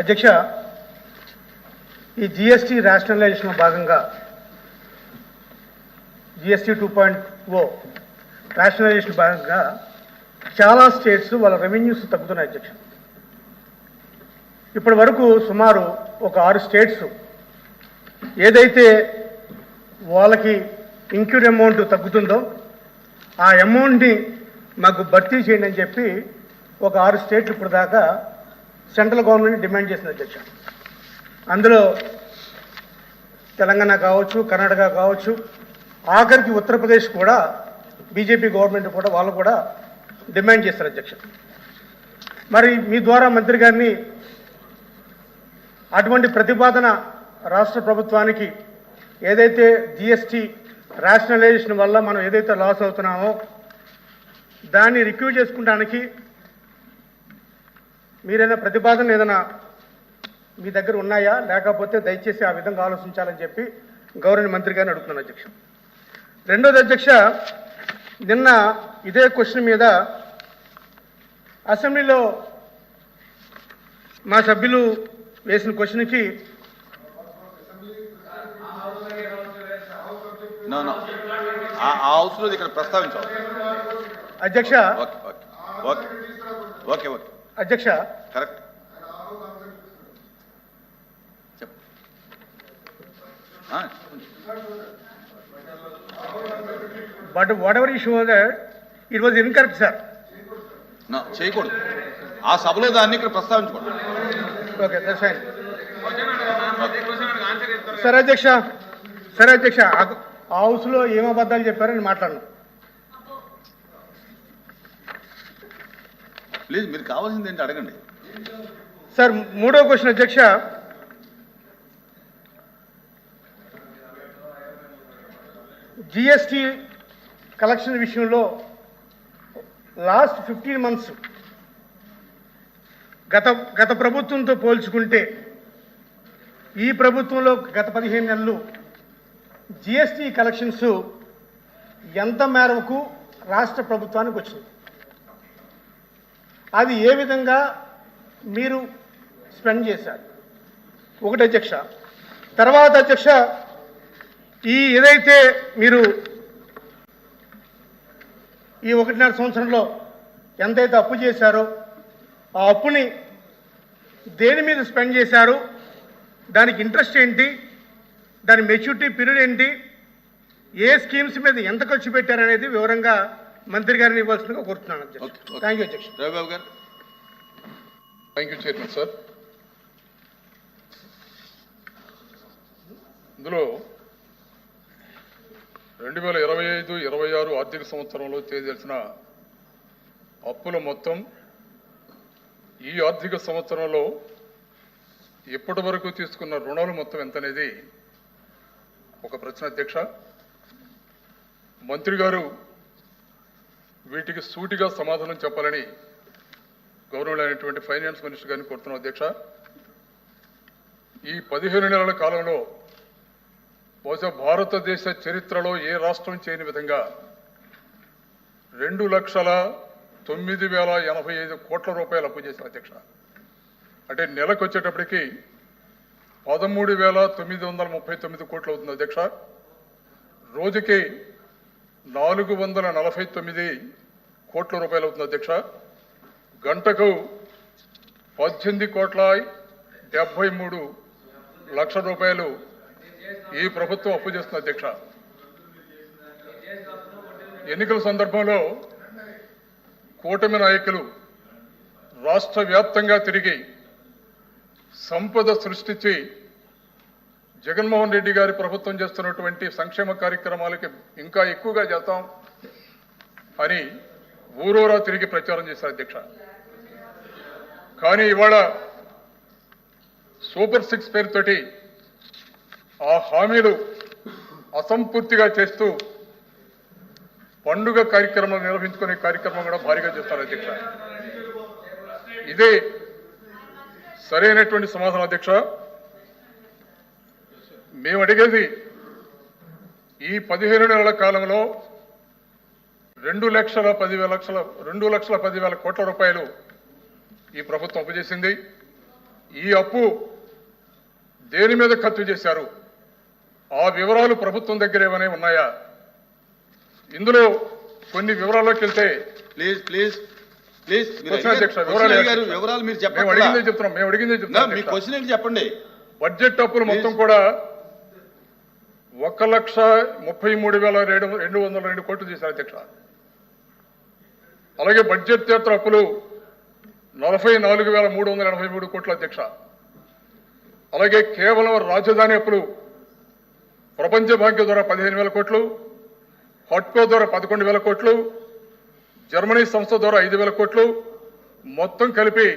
G: అధ్యక్ష, ఈ జిఎస్టీ రేషనలైజేషన్లో భాగంగా జిఎస్టీ 2.0 రేషనలైజేషన్ భాగంగా చాలా స్టేట్స్ వాళ్ళ రెవెన్యూస్ తగ్గుతున్నాయి అధ్యక్ష. ఇప్పటి వరకు సుమారు ఒక 6 స్టేట్స్ ఏదైతే వాళ్ళకి ఇంక్యూర్ అమౌంట్ తగ్గుతుందో ఆ అమౌంట్ని మాకు భర్తీ చేయండి అని చెప్పి ఒక 6 స్టేట్లు ఇప్పుడు దాకా సెంట్రల్ గవర్నమెంట్ డిమాండ్ చేసింది అధ్యక్ష. అందులో తెలంగాణ కావచ్చు, కర్ణాటక కావచ్చు, ఆఖరికి ఉత్తరప్రదేశ్ కూడా బీజేపీ గవర్నమెంట్ కూడా వాళ్ళు కూడా డిమాండ్ చేస్తారు అధ్యక్ష. మరి మీ ద్వారా మంత్రి గారిని అటువంటి ప్రతిపాదన రాష్ట్ర ప్రభుత్వానికి ఏదైతే జిఎస్టీ రేషనలైజేషన్ వల్ల మనం ఏదైతే లాస్ అవుతున్నామో దాన్ని రిక్యూ చేసుకోవడానికి మీరైనా ప్రతిపాదన ఏదైనా మీ దగ్గర ఉన్నాయా, లేకపోతే దయచేసి ఆ విధంగా ఆలోచించాలని చెప్పి గవర్నర్ మంత్రి గారిని అడుగుతున్నాను అధ్యక్ష. రెండోది అధ్యక్ష, నిన్న ఇదే క్వశ్చన్ మీద అసెంబ్లీలో మా సభ్యులు వేసిన క్వశ్చన్కి
C: ఆ హౌస్లో ఇక్కడ ప్రస్తావించాలి
G: అధ్యక్ష.
C: ఓకే ఓకే ఓకే
G: అధ్యక్ష,
C: correct.
G: But what ever issue that it was incorrect sir.
C: చేయకూడదు, ఆ సభలో దాన్ని ఇక్కడ ప్రస్తావించకూడదు.
G: Okay that's fine. సరే అధ్యక్ష, సరే అధ్యక్ష, ఆ హౌస్లో ఏం అబద్ధాలు చెప్పారని మాట్లాడను.
C: ప్లీజ్ మీరు కావాల్సింది ఏంటి అడగండి
G: సార్. మూడో క్వశ్చన్ అధ్యక్ష, జిఎస్టీ కలెక్షన్ విషయంలో లాస్ట్ 15 months గత ప్రభుత్వంతో పోల్చుకుంటే ఈ ప్రభుత్వంలో గత 15 నెలలు జిఎస్టీ కలెక్షన్స్ ఎంత మేరకు రాష్ట్ర ప్రభుత్వానికి వచ్చింది, అది ఏ విధంగా మీరు స్పెండ్ చేశారు? ఒకటి అధ్యక్ష. తర్వాత అధ్యక్ష, ఈ ఏదైతే మీరు ఈ 1.5 సంవత్సరంలో ఎంతైతే అప్పు చేశారో ఆ అప్పుని దేని మీద స్పెండ్ చేశారు, దానికి ఇంట్రెస్ట్ ఏంటి, దాని మెచ్యూరిటీ పీరియడ్ ఏంటి, ఏ స్కీమ్స్ మీద ఎంత ఖర్చు పెట్టారనేది వివరంగా మంత్రి గారిని ఇవ్వాల్సిందిగా కోరుతున్నాను అధ్యక్ష. థ్యాంక్ యూ అధ్యక్ష.
C: రవిబాబు గారు.
H: Thank you chairman sir. ఇందులో 2025-26 ఆర్థిక సంవత్సరంలో చేయదలిసిన అప్పుల మొత్తం ఈ ఆర్థిక సంవత్సరంలో ఇప్పటి వరకు తీసుకున్న రుణాలు మొత్తం ఎంత అనేది ఒక ప్రశ్న అధ్యక్ష. మంత్రి గారు వీటికి సూటిగా సమాధానం చెప్పాలని గౌరవం అయినటువంటి ఫైనాన్స్ మినిస్టర్ గారిని కోరుతున్నాం అధ్యక్ష. ఈ 15 నెలల కాలంలో బహుశా భారతదేశ చరిత్రలో ఏ రాష్ట్రం చేయని విధంగా 2,09,085 కోట్ల రూపాయలు అప్పు చేసిన అధ్యక్ష. అంటే నెలకు వచ్చేటప్పటికి 13,939 కోట్లు అవుతుంది అధ్యక్ష. రోజుకి 449 కోట్ల రూపాయలు అవుతుంది అధ్యక్ష. గంటకు 18,73 లక్షల రూపాయలు ఈ ప్రభుత్వం అప్పు చేస్తుంది అధ్యక్ష. ఎన్నికల సందర్భంలో కూటమి నాయకులు రాష్ట్ర వ్యాప్తంగా తిరిగి సంపద సృష్టించి జగన్మోహన్ రెడ్డి గారి ప్రభుత్వం చేస్తున్నటువంటి సంక్షేమ కార్యక్రమాలకి ఇంకా ఎక్కువగా చేస్తాం అని ఊరూరా తిరిగి ప్రచారం చేశారు అధ్యక్ష. కానీ ఇవాళ సూపర్ 6 పేరుతోటి ఆ హామీలు అసంపూర్తిగా చేస్తూ పండుగ కార్యక్రమాలు నిర్వహించుకునే కార్యక్రమం కూడా భారీగా చేస్తారు అధ్యక్ష. ఇదే సరైనటువంటి సమాధానం అధ్యక్ష. మేము అడిగేది ఈ 15 నెలల కాలంలో 2,10,000 కోట్ల రూపాయలు ఈ ప్రభుత్వం అప్పు చేసింది. ఈ అప్పు దేని మీద ఖర్చు చేశారు? ఆ వివరాలు ప్రభుత్వం దగ్గర ఏమైనా ఉన్నాయా? ఇందులో కొన్ని వివరాల్లోకి వెళ్తే
C: ప్లీజ్ ప్లీజ్ ప్లీజ్ వివరాలు మీరు
H: మేము అడిగిందే చెప్తున్నాం.
C: మీ క్వశ్చన్ ఏంటి చెప్పండి.
H: బడ్జెట్ అప్పులు మొత్తం కూడా 1,33,202 కోట్లు చేశారు అధ్యక్ష. అలాగే బడ్జెట్ చేతర అప్పులు 44,383 కోట్ల అధ్యక్ష. అలాగే కేవలం రాజధాని అప్పులు ప్రపంచ బ్యాంకు ద్వారా 15,000 కోట్లు, హట్కో ద్వారా 11,000 కోట్లు, జర్మనీ సంస్థ ద్వారా 5,000 కోట్లు, మొత్తం కలిపి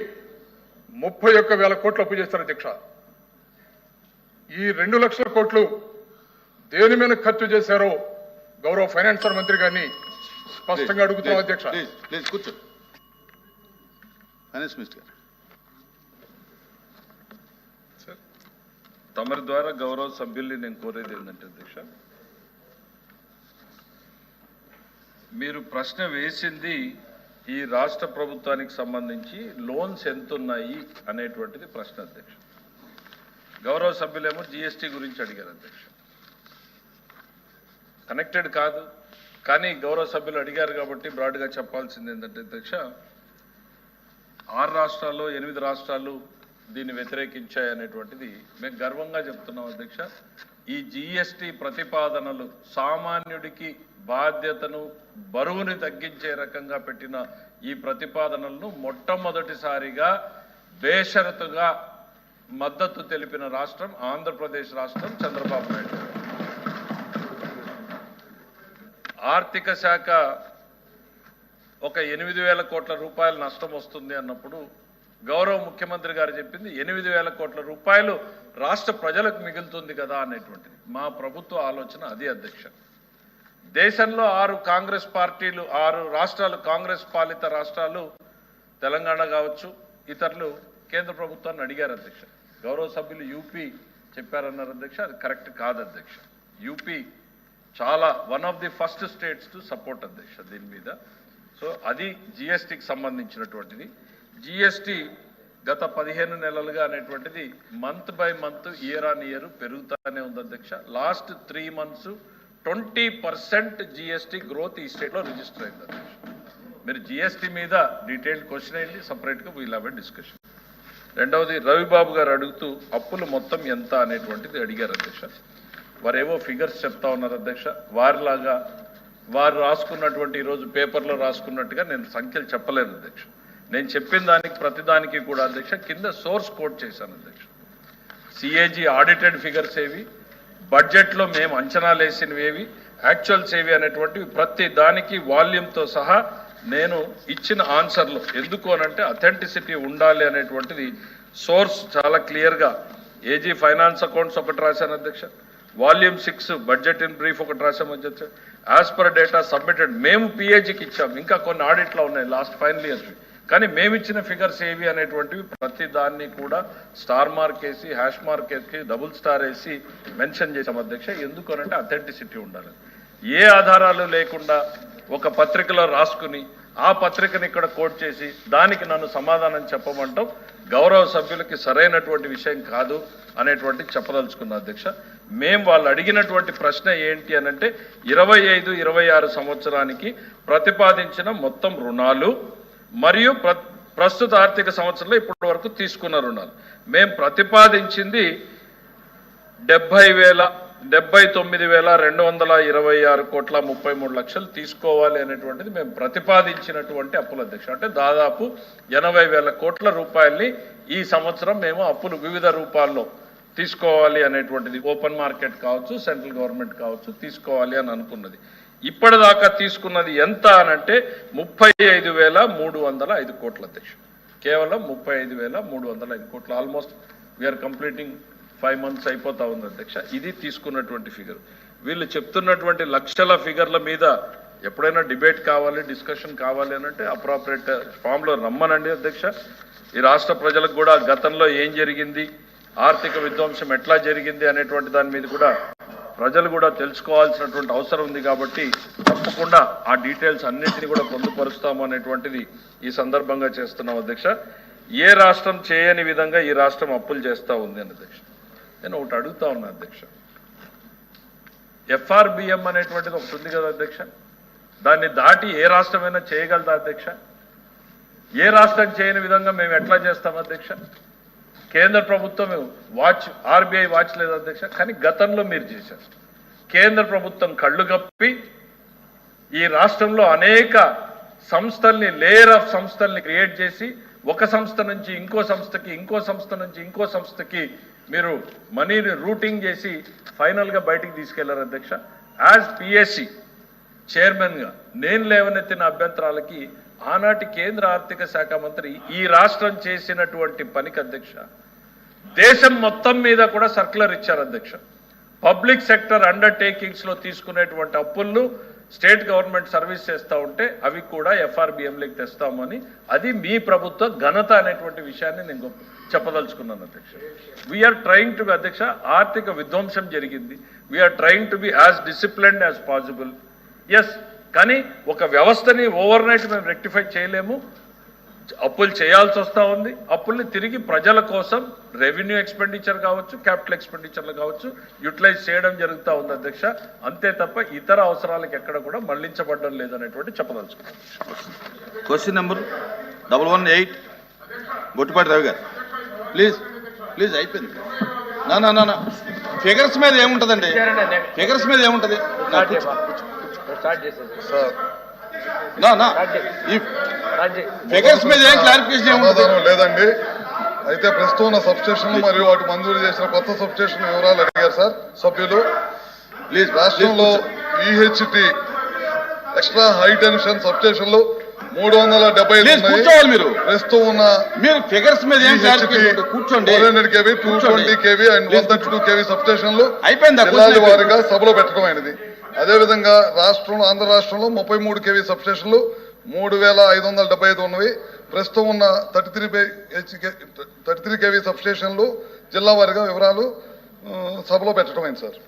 H: 31,000 కోట్లు అప్పు చేస్తారు అధ్యక్ష. ఈ 2 లక్షల కోట్లు దేని మీద ఖర్చు చేశారో గౌరవ ఫైనాన్స్ మంత్రి గారిని స్పష్టంగా అడుగుతున్నాం అధ్యక్ష.
C: ప్లీజ్ కూర్చో. ఫైనాన్స్ మినిస్టర్ గారు.
F: తమరి ద్వారా గౌరవ సభ్యుల్ని నేను కోరేది ఏంటంటే అధ్యక్ష, మీరు ప్రశ్న వేసింది ఈ రాష్ట్ర ప్రభుత్వానికి సంబంధించి లోన్స్ ఎంత ఉన్నాయి అనేటువంటిది ప్రశ్న అధ్యక్ష. గౌరవ సభ్యులేమో జిఎస్టీ గురించి అడిగారు అధ్యక్ష. కనెక్టెడ్ కాదు, కానీ గౌరవ సభ్యులు అడిగారు కాబట్టి బ్రాడ్గా చెప్పాల్సింది ఏంటంటే అధ్యక్ష, 6 రాష్ట్రాల్లో 8 రాష్ట్రాలు దీన్ని వ్యతిరేకించాయి అనేటువంటిది మేము గర్వంగా చెప్తున్నాం అధ్యక్ష. ఈ జిఎస్టీ ప్రతిపాదనలు సామాన్యుడికి బాధ్యతను బరువుని తగ్గించే రకంగా పెట్టిన ఈ ప్రతిపాదనలను మొట్టమొదటిసారిగా బేషరతుగా మద్దతు తెలిపిన రాష్ట్రం ఆంధ్రప్రదేశ్ రాష్ట్రం, చంద్రబాబు నాయుడు. ఆర్థిక శాఖ ఒక 8,000 కోట్ల రూపాయల నష్టం వస్తుంది అన్నప్పుడు గౌరవ ముఖ్యమంత్రి గారు చెప్పింది 8,000 కోట్ల రూపాయలు రాష్ట్ర ప్రజలకు మిగులుతుంది కదా అనేటువంటిది. మా ప్రభుత్వ ఆలోచన అది అధ్యక్ష. దేశంలో 6 కాంగ్రెస్ పార్టీలు, 6 రాష్ట్రాలు కాంగ్రెస్ పాలిత రాష్ట్రాలు, తెలంగాణ కావచ్చు, ఇతరులు కేంద్ర ప్రభుత్వాన్ని అడిగారు అధ్యక్ష. గౌరవ సభ్యులు యూపీ చెప్పారన్నారు అధ్యక్ష. అది కరెక్ట్ కాదు అధ్యక్ష. యూపీ చాలా one of the first states to support అధ్యక్ష దీని మీద. సో అది జిఎస్టీకి సంబంధించినటువంటిది. జిఎస్టీ గత 15 నెలలుగా అనేటువంటిది month by month, year on year పెరుగుతూనే ఉంది అధ్యక్ష. లాస్ట్ 3 మంత్స్ 20% జిఎస్టీ గ్రోత్ ఈ స్టేట్లో రిజిస్టర్ అయింది అధ్యక్ష. మీరు జిఎస్టీ మీద డీటెయిల్డ్ క్వశ్చన్ అయింది, సపరేట్గా వీల్ హ్యావ్ ఎ డిస్కషన్. రెండవది రవిబాబు గారు అడుగుతూ అప్పులు మొత్తం ఎంత అనేటువంటిది అడిగారు అధ్యక్ష. వారేవో ఫిగర్స్ చెప్తా ఉన్నారు అధ్యక్ష. వారిలాగా వారు రాసుకున్నటువంటి ఈరోజు పేపర్లో రాసుకున్నట్టుగా నేను సంఖ్యలు చెప్పలేను అధ్యక్ష. నేను చెప్పిన దానికి ప్రతిదానికి కూడా అధ్యక్ష కింద సోర్స్ కోట్ చేశాను అధ్యక్ష. సిఏజీ ఆడిటెడ్ ఫిగర్స్ ఏవి, బడ్జెట్లో మేము అంచనాలు వేసినవి ఏవి, యాక్చువల్స్ ఏవి అనేటువంటివి ప్రతి దానికి వాల్యూమ్తో సహా నేను ఇచ్చిన ఆన్సర్లు. ఎందుకు అనంటే అథెంటిసిటీ ఉండాలి అనేటువంటిది సోర్స్ చాలా క్లియర్గా. ఏజీ ఫైనాన్స్ అకౌంట్స్ ఒకటి రాశాను అధ్యక్ష. వాల్యూమ్ 6 బడ్జెట్ ఇన్ బ్రీఫ్ ఒకటి రాశాము అధ్యక్ష. యాజ్ పర్ డేటా సబ్మిటెడ్ మేము పిఏజీకి ఇచ్చాము. ఇంకా కొన్ని ఆడిట్లో ఉన్నాయి లాస్ట్ ఫైనల్ ఇయర్స్, కానీ మేము ఇచ్చిన ఫిగర్స్ ఏవి అనేటువంటివి ప్రతి దాన్ని కూడా స్టార్ మార్క్ వేసి, హ్యాష్ మార్క్ వేసి, డబుల్ స్టార్ వేసి మెన్షన్ చేసాం అధ్యక్ష. ఎందుకు అనంటే అథెంటిసిటీ ఉండాలి. ఏ ఆధారాలు లేకుండా ఒక పత్రికలో రాసుకుని ఆ పత్రికను ఇక్కడ కోట్ చేసి దానికి నన్ను సమాధానం చెప్పమంటాం గౌరవ సభ్యులకి సరైనటువంటి విషయం కాదు అనేటువంటి చెప్పదలుచుకున్నా అధ్యక్ష. మేము వాళ్ళు అడిగినటువంటి ప్రశ్న ఏంటి అనంటే 25-26 సంవత్సరానికి ప్రతిపాదించిన మొత్తం రుణాలు మరియు ప్రస్తుత ఆర్థిక సంవత్సరంలో ఇప్పటి వరకు తీసుకున్న రుణాలు. మేము ప్రతిపాదించింది 79,226 కోట్ల 33 లక్షలు తీసుకోవాలి అనేటువంటిది మేము ప్రతిపాదించినటువంటి అప్పుల అధ్యక్ష. అంటే దాదాపు 80,000 కోట్ల రూపాయల్ని ఈ సంవత్సరం మేము అప్పులు వివిధ రూపాల్లో తీసుకోవాలి అనేటువంటిది, ఓపెన్ మార్కెట్ కావచ్చు, సెంట్రల్ గవర్నమెంట్ కావచ్చు, తీసుకోవాలి అని అనుకున్నది. ఇప్పటిదాకా తీసుకున్నది ఎంత అనంటే 35,305 కోట్ల అధ్యక్ష. కేవలం 35,305 కోట్లు. ఆల్మోస్ట్ వీఆర్ కంప్లీటింగ్ 5 months అయిపోతా ఉంది అధ్యక్ష. ఇది తీసుకున్నటువంటి ఫిగర్. వీళ్ళు చెప్తున్నటువంటి లక్షల ఫిగర్ల మీద ఎప్పుడైనా డిబేట్ కావాలి, డిస్కషన్ కావాలి అని అంటే అప్రాపరేట్ ఫామ్లో రమ్మనండి అధ్యక్ష. ఈ రాష్ట్ర ప్రజలకు కూడా గతంలో ఏం జరిగింది, ఆర్థిక విధ్వంసం ఎట్లా జరిగింది అనేటువంటి దాని మీద కూడా ప్రజలు కూడా తెలుసుకోవాల్సినటువంటి అవసరం ఉంది. కాబట్టి తప్పకుండా ఆ డీటెయిల్స్ అన్నింటినీ కూడా పొందుపరుస్తాము అనేటువంటిది ఈ సందర్భంగా చేస్తున్నాం అధ్యక్ష. ఏ రాష్ట్రం చేయని విధంగా ఈ రాష్ట్రం అప్పులు చేస్తూ ఉంది అని అధ్యక్ష. నేను ఒకటి అడుగుతా ఉన్నా అధ్యక్ష, FRBM అనేటువంటిది ఒకటి ఉంది కదా అధ్యక్ష, దాన్ని దాటి ఏ రాష్ట్రమైనా చేయగలదా అధ్యక్ష? ఏ రాష్ట్రం చేయని విధంగా మేము ఎట్లా చేస్తాం అధ్యక్ష? కేంద్ర ప్రభుత్వం RBI వాచ్ లేదు అధ్యక్ష, కానీ గతంలో మీరు చేశారు. కేంద్ర ప్రభుత్వం కళ్ళు కప్పి ఈ రాష్ట్రంలో అనేక సంస్థల్ని, లేయర్ ఆఫ్ సంస్థల్ని క్రియేట్ చేసి ఒక సంస్థ నుంచి ఇంకో సంస్థకి, ఇంకో సంస్థ నుంచి ఇంకో సంస్థకి మీరు మనీని రూటింగ్ చేసి ఫైనల్గా బయటికి తీసుకెళ్లారు అధ్యక్ష. యాజ్ PSC చైర్మన్గా నేను లేవనెత్తిన అభ్యంతరాలకి ఆనాటి కేంద్ర ఆర్థిక శాఖ మంత్రి ఈ రాష్ట్రం చేసినటువంటి పనికి అధ్యక్ష దేశం మొత్తం మీద కూడా సర్క్యులర్ ఇచ్చారు అధ్యక్ష. పబ్లిక్ సెక్టర్ అండర్టేకింగ్స్లో తీసుకునేటువంటి అప్పులను స్టేట్ గవర్నమెంట్ సర్వీస్ చేస్తూ ఉంటే అవి కూడా FRBMలోకి తెస్తామని, అది మీ ప్రభుత్వ ఘనత అనేటువంటి విషయాన్ని నేను చెప్పదలుచుకున్నాను అధ్యక్ష. వీఆర్ ట్రయింగ్ టు బి అధ్యక్ష, ఆర్థిక విధ్వంసం జరిగింది. We're trying to be as disciplined as possible. Yes, కానీ ఒక వ్యవస్థని ఓవర్ నైట్ మేము రెక్టిఫై చేయలేము. అప్పులు చేయాల్సి వస్తూ ఉంది. అప్పుల్ని తిరిగి ప్రజల కోసం రెవెన్యూ ఎక్స్పెండిచర్ కావచ్చు, క్యాపిటల్ ఎక్స్పెండిచర్లు కావచ్చు యూటిలైజ్ చేయడం జరుగుతూ ఉంది అధ్యక్ష. అంతే తప్ప ఇతర అవసరాలకు ఎక్కడ కూడా మళ్లించబడడం లేదనేటువంటి చెప్పదలుచుకున్నాను.
C: క్వశ్చన్ నెంబర్ 118 గొట్టిపాటి రవి గారు. ప్లీజ్ అయిపోయింది. నా ఫిగర్స్ మీద ఏముంటుందండి? ఫిగర్స్ మీద ఏముంటుంది? ఈ ఫిగర్స్ మీద ఏం క్లారిఫికేషన్ ఏముంటుంది?
B: లేదండి. అయితే ప్రస్తుతం ఉన్న సబ్స్టేషన్లు మరియు వాటి మంజూరు చేసిన కొత్త సబ్స్టేషన్ వివరాలు అడిగారు సార్ సభ్యులు.
C: ప్లీజ్
B: రాష్ట్రంలో EHT ఎక్స్ట్రా హై టెన్షన్ సబ్స్టేషన్లు 370
C: కూర్చోవాలి.
B: ప్రస్తుతం ఉన్న
C: మీరు ఫిగర్స్ మీద ఏం క్లారిఫికేషన్? కూర్చోండి.
B: 400 kV, 220 kV అండ్ 132 kV సబ్స్టేషన్లు
C: అయిపోయిందా?
B: జిల్లాల వారీగా సభలో పెట్టడమైనది. అదేవిధంగా ఆంధ్ర రాష్ట్రంలో 33 kV సబ్స్టేషన్లు 3575 ఉన్నవి. ప్రస్తుతం ఉన్న 33 kV సబ్స్టేషన్లు జిల్లా వారీగా వివరాలు సభలో పెట్టడమైంది సార్.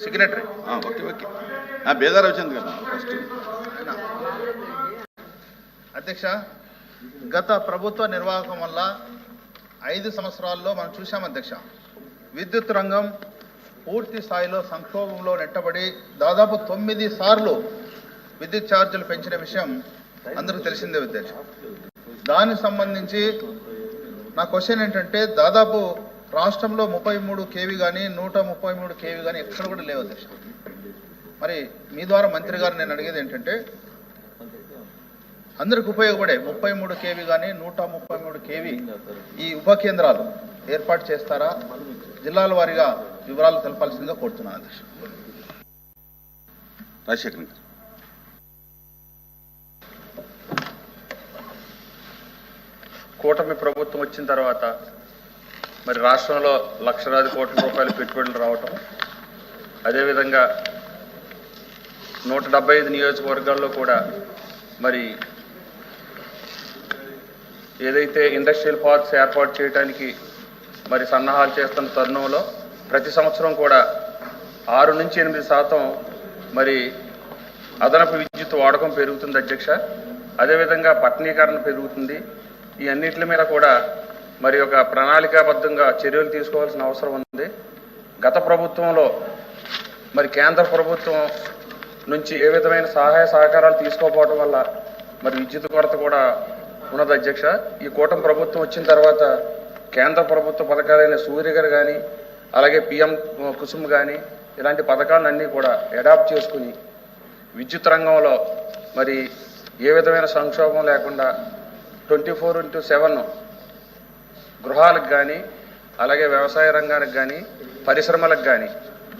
C: Signatory okay. బేదార్ వచ్చింది కదా ఫస్ట్.
I: అధ్యక్ష, గత ప్రభుత్వ నిర్వాహకం వల్ల 5 సంవత్సరాల్లో మనం చూసాం అధ్యక్ష, విద్యుత్ రంగం పూర్తి స్థాయిలో సంక్షోభంలో నెట్టబడి దాదాపు 9 సార్లు విద్యుత్ ఛార్జీలు పెంచిన విషయం అందరికీ తెలిసిందే అధ్యక్ష. దానికి సంబంధించి నా క్వశ్చన్ ఏంటంటే, దాదాపు రాష్ట్రంలో 33 kV కానీ 133 kV కానీ ఎక్కడ కూడా లేవు అధ్యక్ష. మరి మీ ద్వారా మంత్రి గారు నేను అడిగేది ఏంటంటే, అందరికి ఉపయోగపడే 33 kV కానీ 133 kV ఈ ఉప కేంద్రాలు ఏర్పాటు చేస్తారా? జిల్లాల వారీగా వివరాలు తెలపాల్సిందిగా కోరుతున్నాను అధ్యక్ష.
C: రాజశేఖర్ గారు.
F: కూటమి ప్రభుత్వం వచ్చిన తర్వాత మరి రాష్ట్రంలో లక్షలాది కోట్ల రూపాయల పెట్టుబడులు రావటం, అదేవిధంగా 175 నియోజకవర్గాల్లో కూడా మరి ఏదైతే ఇండస్ట్రియల్ పార్క్స్ ఏర్పాటు చేయడానికి మరి సన్నాహాలు చేస్తున్న తరుణంలో ప్రతి సంవత్సరం కూడా 6 నుంచి 8% మరి అదనపు విద్యుత్ వాడకం పెరుగుతుంది అధ్యక్ష. అదేవిధంగా పట్టణీకరణ పెరుగుతుంది. ఈ అన్నింటి మీద కూడా మరి ఒక ప్రణాళికాబద్ధంగా చర్యలు తీసుకోవాల్సిన అవసరం ఉంది. గత ప్రభుత్వంలో మరి కేంద్ర ప్రభుత్వం నుంచి ఏ విధమైన సహాయ సహకారాలు తీసుకోకపోవడం వల్ల మరి విద్యుత్ కొరత కూడా ఉన్నది అధ్యక్ష. ఈ కూటమి ప్రభుత్వం వచ్చిన తర్వాత కేంద్ర ప్రభుత్వ పథకాలైన సూర్యగారు కానీ అలాగే PM కుసుమ్ కానీ ఇలాంటి పథకాలన్నీ కూడా అడాప్ట్ చేసుకుని విద్యుత్ రంగంలో మరి ఏ విధమైన సంక్షోభం లేకుండా 24/7 గృహాలకు కానీ అలాగే వ్యవసాయ రంగానికి కానీ పరిశ్రమలకు కానీ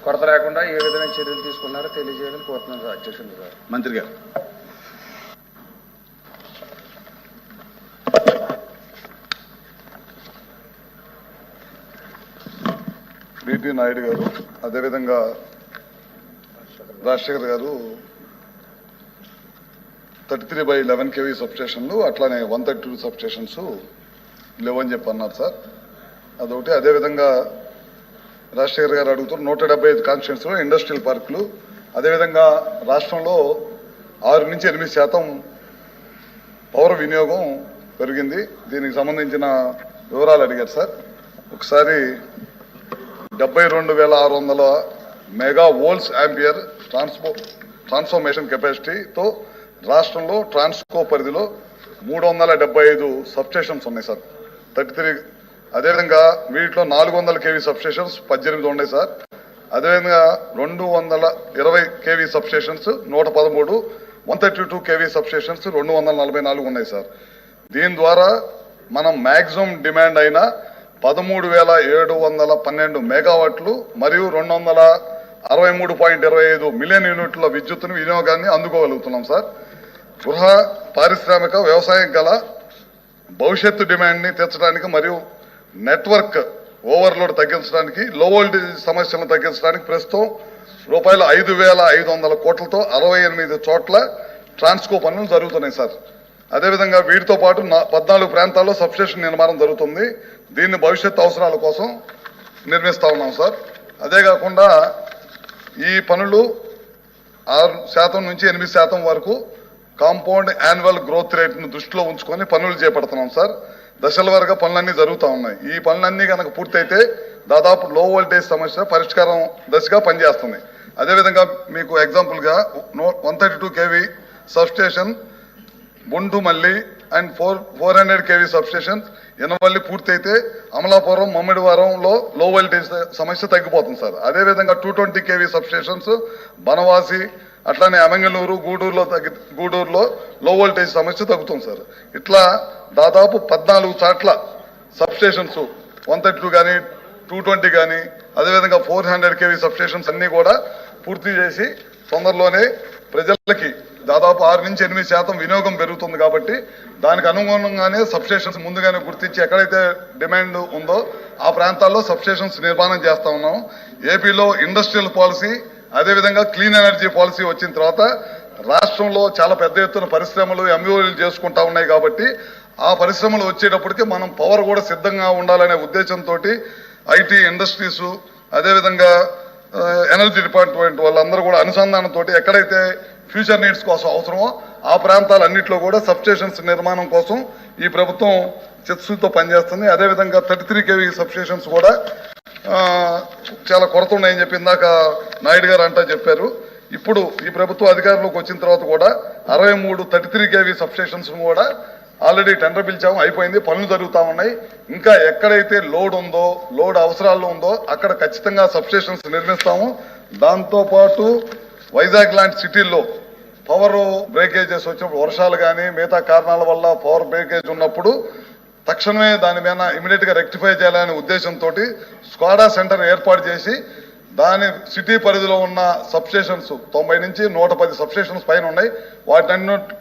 F: కొరత లేకుండా ఏ విధమైన చర్యలు తీసుకున్నారో తెలియజేయాలని కోరుతున్నాను అధ్యక్షుడు గారు.
C: మంత్రి గారు.
B: డీటెయిల్
J: ఎంపీ నాయుడు గారు, అదేవిధంగా రాజశేఖర్ గారు 33/11 kV సబ్స్టేషన్లు అట్లానే 132 సబ్స్టేషన్స్ లేవని చెప్పి అన్నారు సార్. అదొకటి. అదేవిధంగా రాజశేఖర్ గారు అడుగుతున్నారు 175 కాన్స్టిట్యూన్సీలో ఇండస్ట్రియల్ పార్కులు, అదేవిధంగా రాష్ట్రంలో 6 నుంచి 8% పవర్ వినియోగం పెరిగింది. దీనికి సంబంధించిన వివరాలు అడిగారు సార్. ఒకసారి 72,600 మెగా వోల్ట్స్ యాంపియర్ ట్రాన్స్ఫర్మేషన్ కెపాసిటీతో రాష్ట్రంలో ట్రాన్స్కో పరిధిలో 375 సబ్స్టేషన్స్ ఉన్నాయి సార్. 33. అదేవిధంగా వీటిలో 400 kV సబ్స్టేషన్స్ 18 ఉన్నాయి సార్. అదేవిధంగా 220 kV సబ్స్టేషన్స్ 113, 132 kV సబ్స్టేషన్స్ 244 ఉన్నాయి సార్. దీని ద్వారా మనం మ్యాక్సిమం డిమాండ్ అయిన 13,712 మెగావాట్లు మరియు 263.25 మిలియన్ యూనిట్ల విద్యుత్తును వినియోగాన్ని అందుకోగలుగుతున్నాం సార్. గృహ, పారిశ్రామిక, వ్యవసాయం గల భవిష్యత్తు డిమాండ్ని తీర్చడానికి మరియు నెట్వర్క్ ఓవర్లోడ్ తగ్గించడానికి, లో వోల్టేజ్ సమస్యలను తగ్గించడానికి ప్రస్తుతం రూపాయలు 5,500 కోట్లతో 68 చోట్ల ట్రాన్స్కో పనులు జరుగుతున్నాయి సార్. అదేవిధంగా వీటితో పాటు 14 ప్రాంతాల్లో సబ్స్టేషన్ నిర్మాణం జరుగుతుంది. దీన్ని భవిష్యత్తు అవసరాల కోసం నిర్మిస్తా ఉన్నాం సార్. అదే కాకుండా ఈ పనులు 6% నుంచి 8% వరకు కాంపౌండ్ యాన్యువల్ గ్రోత్ రేట్ను దృష్టిలో ఉంచుకొని పనులు చేపడుతున్నాం సార్. దశల వారీగా పనులన్నీ జరుగుతూ ఉన్నాయి. ఈ పనులన్నీ కనుక పూర్తయితే దాదాపు లో వోల్టేజ్ సమస్య పరిష్కారం దశగా పనిచేస్తుంది. అదేవిధంగా మీకు ఎగ్జాంపుల్గా 132 kV substation Buntumalli and 400 kV substation Enamalli పూర్తయితే అమలాపురం, మమ్మిడివారంలో లో వోల్టేజ్ సమస్య తగ్గిపోతుంది సార్. అదేవిధంగా 220 kV సబ్స్టేషన్స్ బనవాసి, అట్లానే అమంగళూరు, గూడూరులో లో వోల్టేజ్ సమస్య తగ్గుతుంది సార్. ఇట్లా దాదాపు 14 చోట్ల సబ్స్టేషన్స్ 132 కానీ 220 కానీ అదేవిధంగా 400 kV సబ్స్టేషన్స్ అన్నీ కూడా పూర్తి చేసి తొందరలోనే ప్రజలకి దాదాపు 6 నుంచి 8% వినియోగం పెరుగుతుంది కాబట్టి దానికి అనుగుణంగానే సబ్స్టేషన్స్ ముందుగానే గుర్తించి ఎక్కడైతే డిమాండ్ ఉందో ఆ ప్రాంతాల్లో సబ్స్టేషన్స్ నిర్మాణం చేస్తా ఉన్నాం. ఏపీలో ఇండస్ట్రియల్ పాలసీ అదేవిధంగా క్లీన్ ఎనర్జీ పాలసీ వచ్చిన తర్వాత రాష్ట్రంలో చాలా పెద్ద ఎత్తున పరిశ్రమలు ఎంఓయూలు చేసుకుంటా ఉన్నాయి కాబట్టి ఆ పరిశ్రమలు వచ్చేటప్పటికి మనం పవర్ కూడా సిద్ధంగా ఉండాలనే ఉద్దేశంతో ఐటీ ఇండస్ట్రీస్ అదేవిధంగా ఎనర్జీ డిపార్ట్మెంట్ వాళ్ళందరూ కూడా అనుసంధానంతో ఎక్కడైతే ఫ్యూచర్ నీడ్స్ కోసం అవసరమో ఆ ప్రాంతాలన్నింటిలో కూడా సబ్స్టేషన్స్ నిర్మాణం కోసం ఈ ప్రభుత్వం చిత్తశుద్ధితో పనిచేస్తుంది. అదేవిధంగా 33 kV సబ్స్టేషన్స్ కూడా చాలా కొరత ఉన్నాయని చెప్పి ఇందాక నాయుడు గారు అంటా చెప్పారు. ఇప్పుడు ఈ ప్రభుత్వం అధికారంలోకి వచ్చిన తర్వాత కూడా 63 33 kV సబ్స్టేషన్స్ కూడా ఆల్రెడీ టెండర్ పిలిచాము, అయిపోయింది, పనులు జరుగుతూ ఉన్నాయి. ఇంకా ఎక్కడైతే లోడ్ ఉందో, లోడ్ అవసరాల్లో ఉందో అక్కడ ఖచ్చితంగా సబ్స్టేషన్స్ నిర్మిస్తాము. దాంతోపాటు వైజాగ్ లాంటి సిటీల్లో పవర్ బ్రేకేజెస్ వచ్చినప్పుడు, వర్షాలు కానీ మిగతా కారణాల వల్ల పవర్ బ్రేకేజ్ ఉన్నప్పుడు తక్షణమే దాని మీద ఇమీడియట్గా రెక్టిఫై చేయాలనే ఉద్దేశంతో స్క్వాడా సెంటర్ ఏర్పాటు చేసి దాని సిటీ పరిధిలో ఉన్న సబ్స్టేషన్స్ 90 నుంచి 110 సబ్స్టేషన్స్ పైన ఉన్నాయి.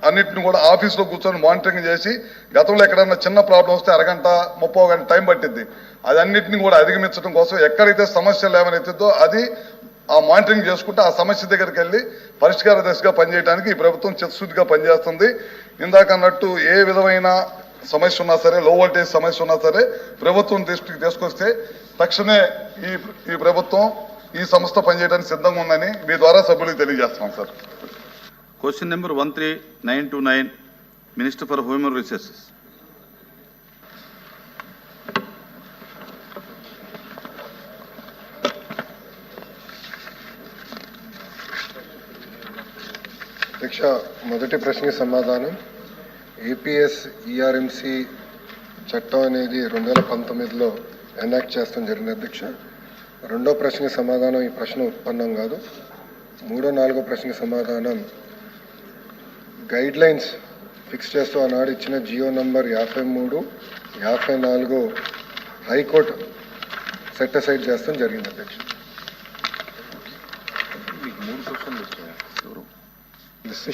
J: అన్నిటిని కూడా ఆఫీస్లో కూర్చొని మానిటరింగ్ చేసి గతంలో ఎక్కడన్నా చిన్న ప్రాబ్లం వస్తే అరగంట 30 గంట టైం పట్టింది. అది అన్నింటినీ కూడా అధిగమించడం కోసం ఎక్కడైతే సమస్య లేవనెత్తుందో అది ఆ మానిటరింగ్ చేసుకుంటే ఆ సమస్య దగ్గరికి వెళ్ళి పరిష్కార దశగా పనిచేయడానికి ఈ ప్రభుత్వం చిత్తశుద్ధిగా పనిచేస్తుంది. ఇందాక అన్నట్టు ఏ విధమైన సమస్య ఉన్నా సరే, లో వోల్టేజ్ సమస్య ఉన్నా సరే ప్రభుత్వం దృష్టికి తీసుకొస్తే తక్షణమే ఈ ప్రభుత్వం ఈ సంస్థ పనిచేయడానికి సిద్ధంగా ఉందని మీ ద్వారా సభ్యులకు తెలియజేస్తున్నాం sir.
C: Question number 13929 minister for human resources.
B: అధ్యక్ష, మొదటి ప్రశ్నకి సమాధానం, ఏపీఎస్ ఈఆర్ఎంసీ చట్టం అనేది 2019లో ఎనాక్ట్ చేస్తాం జరిగింది అధ్యక్ష. రెండో ప్రశ్నకి సమాధానం, ఈ ప్రశ్న ఉత్పన్నం కాదు. 3వ 4వ ప్రశ్నకి సమాధానం, గైడ్ లైన్స్ ఫిక్స్ చేస్తూ ఆనాడు ఇచ్చిన GO number 53, 54 high court set aside చేస్తాం జరిగింది అధ్యక్ష.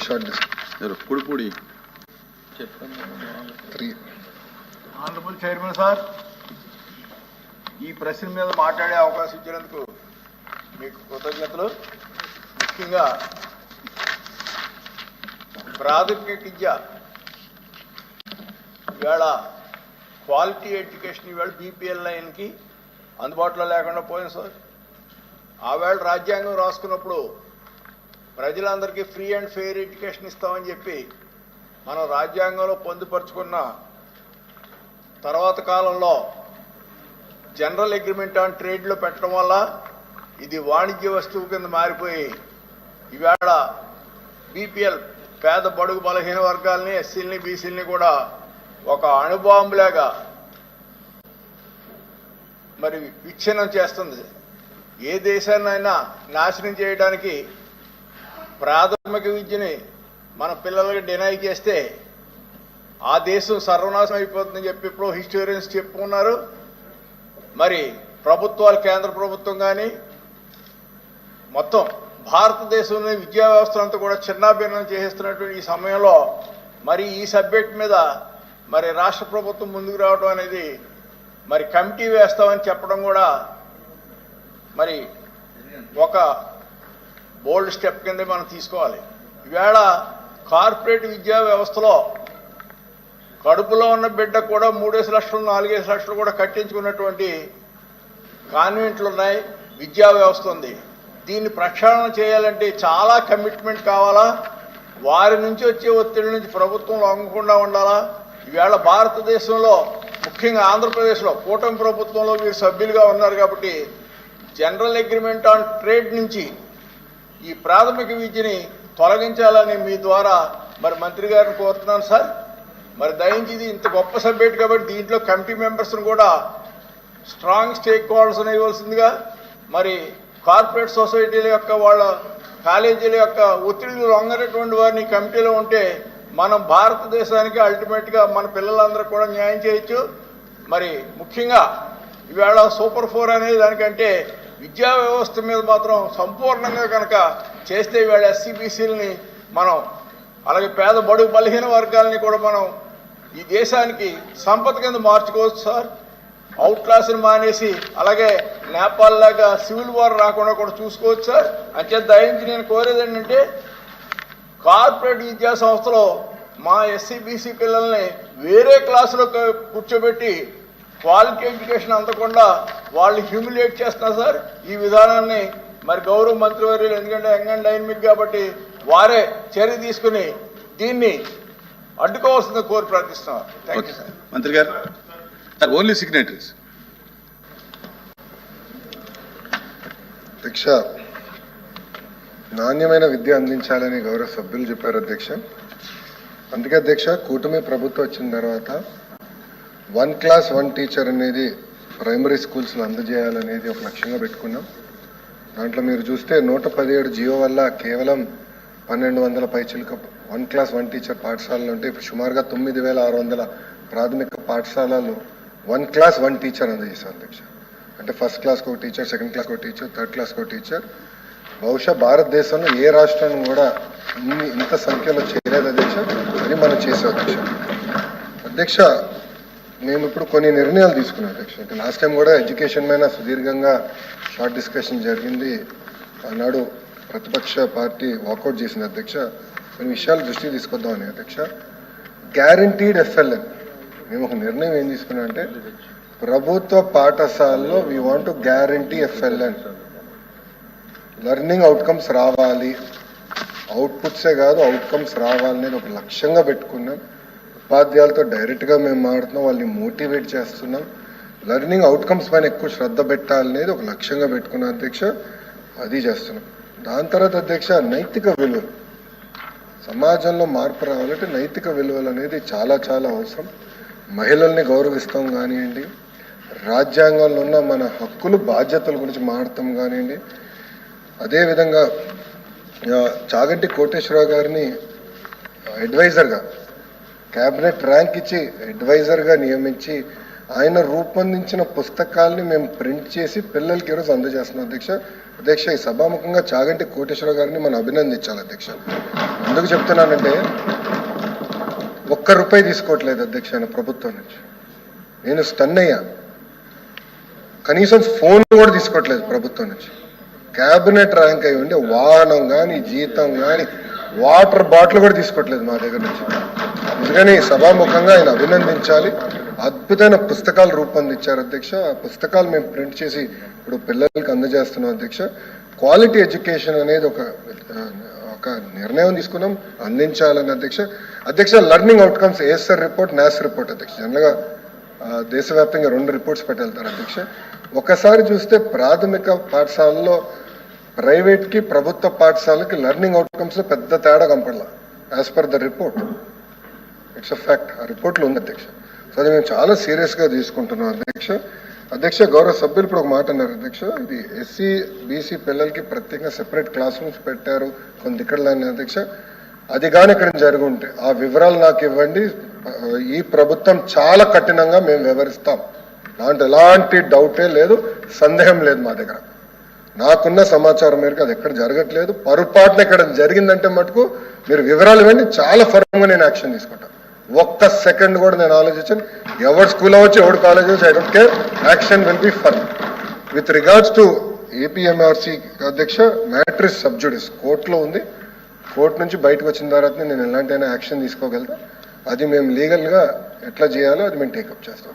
B: Short list
I: 3. Honorable Chairman, sir.
K: ఈ ప్రశ్న మీద మాట్లాడే అవకాశం ఇచ్చినందుకు మీకు కృతజ్ఞతలు. ముఖ్యంగా ప్రాథమిక విద్య ఇవాళ క్వాలిటీ ఎడ్యుకేషన్ ఇవాళ బీపీఎల్ లైన్కి అందుబాటులో లేకుండా పోయింది సార్. ఆవేళ రాజ్యాంగం రాసుకున్నప్పుడు ప్రజలందరికీ ఫ్రీ అండ్ ఫెయిర్ ఎడ్యుకేషన్ ఇస్తామని చెప్పి మనం రాజ్యాంగంలో పొందుపరుచుకున్న తర్వాత కాలంలో జనరల్ అగ్రిమెంట్ ఆన్ ట్రేడ్లో పెట్టడం వల్ల ఇది వాణిజ్య వస్తువు కింద మారిపోయి ఇవాళ బీపీఎల్ పేద బడుగు బలహీన వర్గాల్ని ఎస్సీలని బీసీలని కూడా ఒక అణుబాంబులాగా మరి విచ్ఛిన్నం చేస్తుంది. ఏ దేశాన్నైనా నాశనం చేయడానికి ప్రాథమిక విద్యని మన పిల్లలకి డినై చేస్తే ఆ దేశం సర్వనాశనం అయిపోతుందని చెప్పి ఇప్పుడు హిస్టోరియన్స్ చెప్పుకున్నారు. మరి ప్రభుత్వాలు, కేంద్ర ప్రభుత్వం కానీ మొత్తం భారతదేశంలోని విద్యా వ్యవస్థ అంతా కూడా చిన్నాభిన్నం చేసేస్తున్నటువంటి ఈ సమయంలో మరి ఈ సబ్జెక్ట్ మీద మరి రాష్ట్ర ప్రభుత్వం ముందుకు రావడం అనేది మరి కమిటీ వేస్తామని చెప్పడం కూడా మరి ఒక బోల్డ్ స్టెప్ కింద మనం తీసుకోవాలి. ఈవేళ కార్పొరేట్ విద్యా వ్యవస్థలో కడుపులో ఉన్న బిడ్డ కూడా 3 లక్షలు 4 లక్షలు కూడా కట్టించుకున్నటువంటి కాన్వెంట్లు ఉన్నాయి, విద్యా వ్యవస్థ ఉంది. దీన్ని ప్రక్షాళన చేయాలంటే చాలా కమిట్మెంట్ కావాలా, వారి నుంచి వచ్చే ఒత్తిడి నుంచి ప్రభుత్వం లొంగకుండా ఉండాలా. ఈవేళ భారతదేశంలో ముఖ్యంగా ఆంధ్రప్రదేశ్లో కూటమి ప్రభుత్వంలో వీరు సభ్యులుగా ఉన్నారు కాబట్టి జనరల్ అగ్రిమెంట్ ఆన్ ట్రేడ్ నుంచి ఈ ప్రాథమిక విద్యని తొలగించాలని మీ ద్వారా మరి మంత్రి గారిని కోరుతున్నాను సార్. మరి దయించి ఇది ఇంత గొప్ప సబ్జెక్ట్ కాబట్టి దీంట్లో కమిటీ మెంబర్స్ని కూడా స్ట్రాంగ్ స్టేక్ హోల్డర్స్ ఇవ్వాల్సిందిగా, మరి కార్పొరేట్ సొసైటీల యొక్క వాళ్ళ కాలేజీల యొక్క ఒత్తిడిలు లొంగనటువంటి వారిని కమిటీలో ఉంటే మనం భారతదేశానికి అల్టిమేట్గా మన పిల్లలందరూ కూడా న్యాయం చేయొచ్చు. మరి ముఖ్యంగా ఈవేళ సూపర్ 4 అనే దానికంటే విద్యా వ్యవస్థ మీద మాత్రం సంపూర్ణంగా కనుక చేస్తే ఈవేళ ఎస్సీబీసీలని మనం అలాగే పేద బడుగు బలహీన వర్గాలని కూడా మనం ఈ దేశానికి సంపద కింద మార్చుకోవచ్చు సార్. అవుట్ క్లాస్ని మానేసి అలాగే నేపాల్ లాగా సివిల్ వార్ రాకుండా కూడా చూసుకోవచ్చు సార్. అంచేత దయించి నేను కోరేది ఏంటంటే కార్పొరేట్ విద్యా సంస్థలో మా ఎస్సీబీసీ పిల్లల్ని వేరే క్లాసులో కూర్చోబెట్టి క్వాలిటీ ఎడ్యుకేషన్ అందకుండా వాళ్ళు హ్యూమిలియేట్ చేస్తున్నారు సార్. ఈ విధానాన్ని మరి గౌరవ మంత్రివర్యులు, ఎందుకంటే యంగ్ అండ్ డైనమిక్ కాబట్టి వారే చర్య తీసుకుని దీన్ని అడ్డుకోవాల్సిందిగా కోరి ప్రార్థిస్తున్నారు. Thank you sir.
C: మంత్రి గారు ఓన్లీ సిగ్నేటరీస్.
B: అధ్యక్ష, నాణ్యమైన విద్య అందించాలని గౌరవ సభ్యులు చెప్పారు అధ్యక్ష. అందుకే అధ్యక్ష, కూటమి ప్రభుత్వం వచ్చిన తర్వాత 1 క్లాస్ 1 టీచర్ అనేది ప్రైమరీ స్కూల్స్లో అందజేయాలనేది ఒక లక్ష్యంగా పెట్టుకున్నాం. దాంట్లో మీరు చూస్తే 117 జియో వల్ల కేవలం 1200 పైచిలకు 1 క్లాస్ 1 టీచర్ పాఠశాలలు ఉంటే ఇప్పుడు సుమారుగా 9600 ప్రాథమిక పాఠశాలలు 1 క్లాస్ 1 టీచర్ అందజేశారు అధ్యక్ష. అంటే ఫస్ట్ క్లాస్కి ఒక టీచర్, సెకండ్ క్లాస్కి ఒక టీచర్, థర్డ్ క్లాస్కి ఒక టీచర్. బహుశా భారతదేశంలో ఏ రాష్ట్రం కూడా ఇంత సంఖ్యలో చేయలేదు అధ్యక్ష. అని మనం చేసాం అధ్యక్ష. అధ్యక్ష, మేము ఇప్పుడు కొన్ని నిర్ణయాలు తీసుకున్నాం అధ్యక్ష. అంటే లాస్ట్ టైం కూడా ఎడ్యుకేషన్ మీద సుదీర్ఘంగా షార్ట్ డిస్కషన్ జరిగింది. ఆనాడు ప్రతిపక్ష పార్టీ వాకౌట్ చేసింది అధ్యక్ష. కొన్ని విషయాలు దృష్టికి తీసుకొద్దామని అధ్యక్ష. గ్యారంటీడ్ ఎఫ్ఎల్ఎన్ మేము ఒక నిర్ణయం ఏం తీసుకున్నాం అంటే ప్రభుత్వ పాఠశాలలో we want to guarantee FLN. Learning outcomes రావాలి, అవుట్పుట్సే కాదు అవుట్కమ్స్ రావాలనేది ఒక లక్ష్యంగా పెట్టుకున్నాం. ఉపాధ్యాయులతో డైరెక్ట్గా మేము మాడుతున్నాం, వాళ్ళని మోటివేట్ చేస్తున్నాం. లెర్నింగ్ అవుట్కమ్స్ పైన ఎక్కువ శ్రద్ధ పెట్టాలనేది ఒక లక్ష్యంగా పెట్టుకున్నాం అధ్యక్ష. అది చేస్తున్నాం. దాని తర్వాత అధ్యక్ష, నైతిక విలువలు. సమాజంలో మార్పు రావాలంటే నైతిక విలువలు అనేది చాలా చాలా అవసరం. మహిళల్ని గౌరవిస్తాం కానివ్వండి, రాజ్యాంగంలో ఉన్న మన హక్కులు బాధ్యతల గురించి మాట్లాడతాం కానివ్వండి. అదేవిధంగా చాగంటి కోటేశ్వరరావు గారిని అడ్వైజర్గా క్యాబినెట్ ర్యాంక్ ఇచ్చి అడ్వైజర్గా నియమించి ఆయన రూపొందించిన పుస్తకాల్ని మేము ప్రింట్ చేసి పిల్లలకి ఈరోజు అందజేస్తున్నాం అధ్యక్ష. అధ్యక్ష, ఈ సభాముఖంగా చాగంటి కోటేశ్వరరావు గారిని మనం అభినందించాలి అధ్యక్ష. ఎందుకు చెప్తున్నానంటే ₹1 తీసుకోవట్లేదు అధ్యక్ష ఆయన ప్రభుత్వం నుంచి. నేను స్టన్ అయ్యా. కనీసం ఫోన్ కూడా తీసుకోవట్లేదు ప్రభుత్వం నుంచి. క్యాబినెట్ ర్యాంక్ అయి ఉండి వాహనం కానీ జీతం కానీ వాటర్ బాటిల్ కూడా తీసుకోవట్లేదు మా దగ్గర నుంచి. అందుకని సభాముఖంగా ఆయన అభినందించాలి. అద్భుతమైన పుస్తకాలు రూపొందించారు అధ్యక్ష. ఆ పుస్తకాలు మేము ప్రింట్ చేసి ఇప్పుడు పిల్లలకి అందజేస్తున్నాం అధ్యక్ష. క్వాలిటీ ఎడ్యుకేషన్ అనేది ఒక నిర్ణయం తీసుకున్నాం, అందించాలని అధ్యక్ష. Learning outcomes ASR report, NAS report అధ్యక్ష. జనరల్గా దేశవ్యాప్తంగా 2 రిపోర్ట్స్ పెట్టెళ్తారు అధ్యక్ష. ఒకసారి చూస్తే ప్రాథమిక పాఠశాలలో ప్రైవేట్కి ప్రభుత్వ పాఠశాలకి లెర్నింగ్ అవుట్కమ్స్లో పెద్ద తేడా కనపడలా as per the report. It's a fact. ఆ రిపోర్ట్లో ఉంది అధ్యక్ష. సో అది మేము చాలా సీరియస్గా తీసుకుంటున్నాం అధ్యక్ష. గౌరవ సభ్యులు ఇప్పుడు ఒక మాట అన్నారు అధ్యక్ష. ఇది ఎస్సీ బీసీ పిల్లలకి ప్రత్యేకంగా సెపరేట్ క్లాస్ రూమ్స్ పెట్టారు కొన్ని ఇక్కడ అధ్యక్ష. అది కానీ ఇక్కడ జరిగి ఉంటే ఆ వివరాలు నాకు ఇవ్వండి. ఈ ప్రభుత్వం చాలా కఠినంగా మేము వివరిస్తాం. దాంట్లో ఎలాంటి డౌటే లేదు, సందేహం లేదు మా దగ్గర. నాకున్న సమాచారం మేరకు అది ఎక్కడ జరగట్లేదు. పొరపాటున ఇక్కడ జరిగిందంటే మటుకు మీరు వివరాలు ఇవ్వండి, చాలా ఫర్మ్గా నేను యాక్షన్ తీసుకుంటాను. ఒక్క సెకండ్ కూడా నేను ఆలోచించాను. ఎవరు స్కూల్ అవ్వచ్చు, ఎవరు కాలేజ్ అవ్వచ్చు, I don't care. Action will be firm. With regards to APMRC అధ్యక్ష, మ్యాటర్ ఇస్ సబ్జుడిస్, కోర్టులో ఉంది. కోర్టు నుంచి బయటకు వచ్చిన తర్వాత నేను ఎలాంటి యాక్షన్ తీసుకోగలుగుతా. అది మేము లీగల్గా ఎట్లా చేయాలో అది మేము టేకప్ చేస్తాం.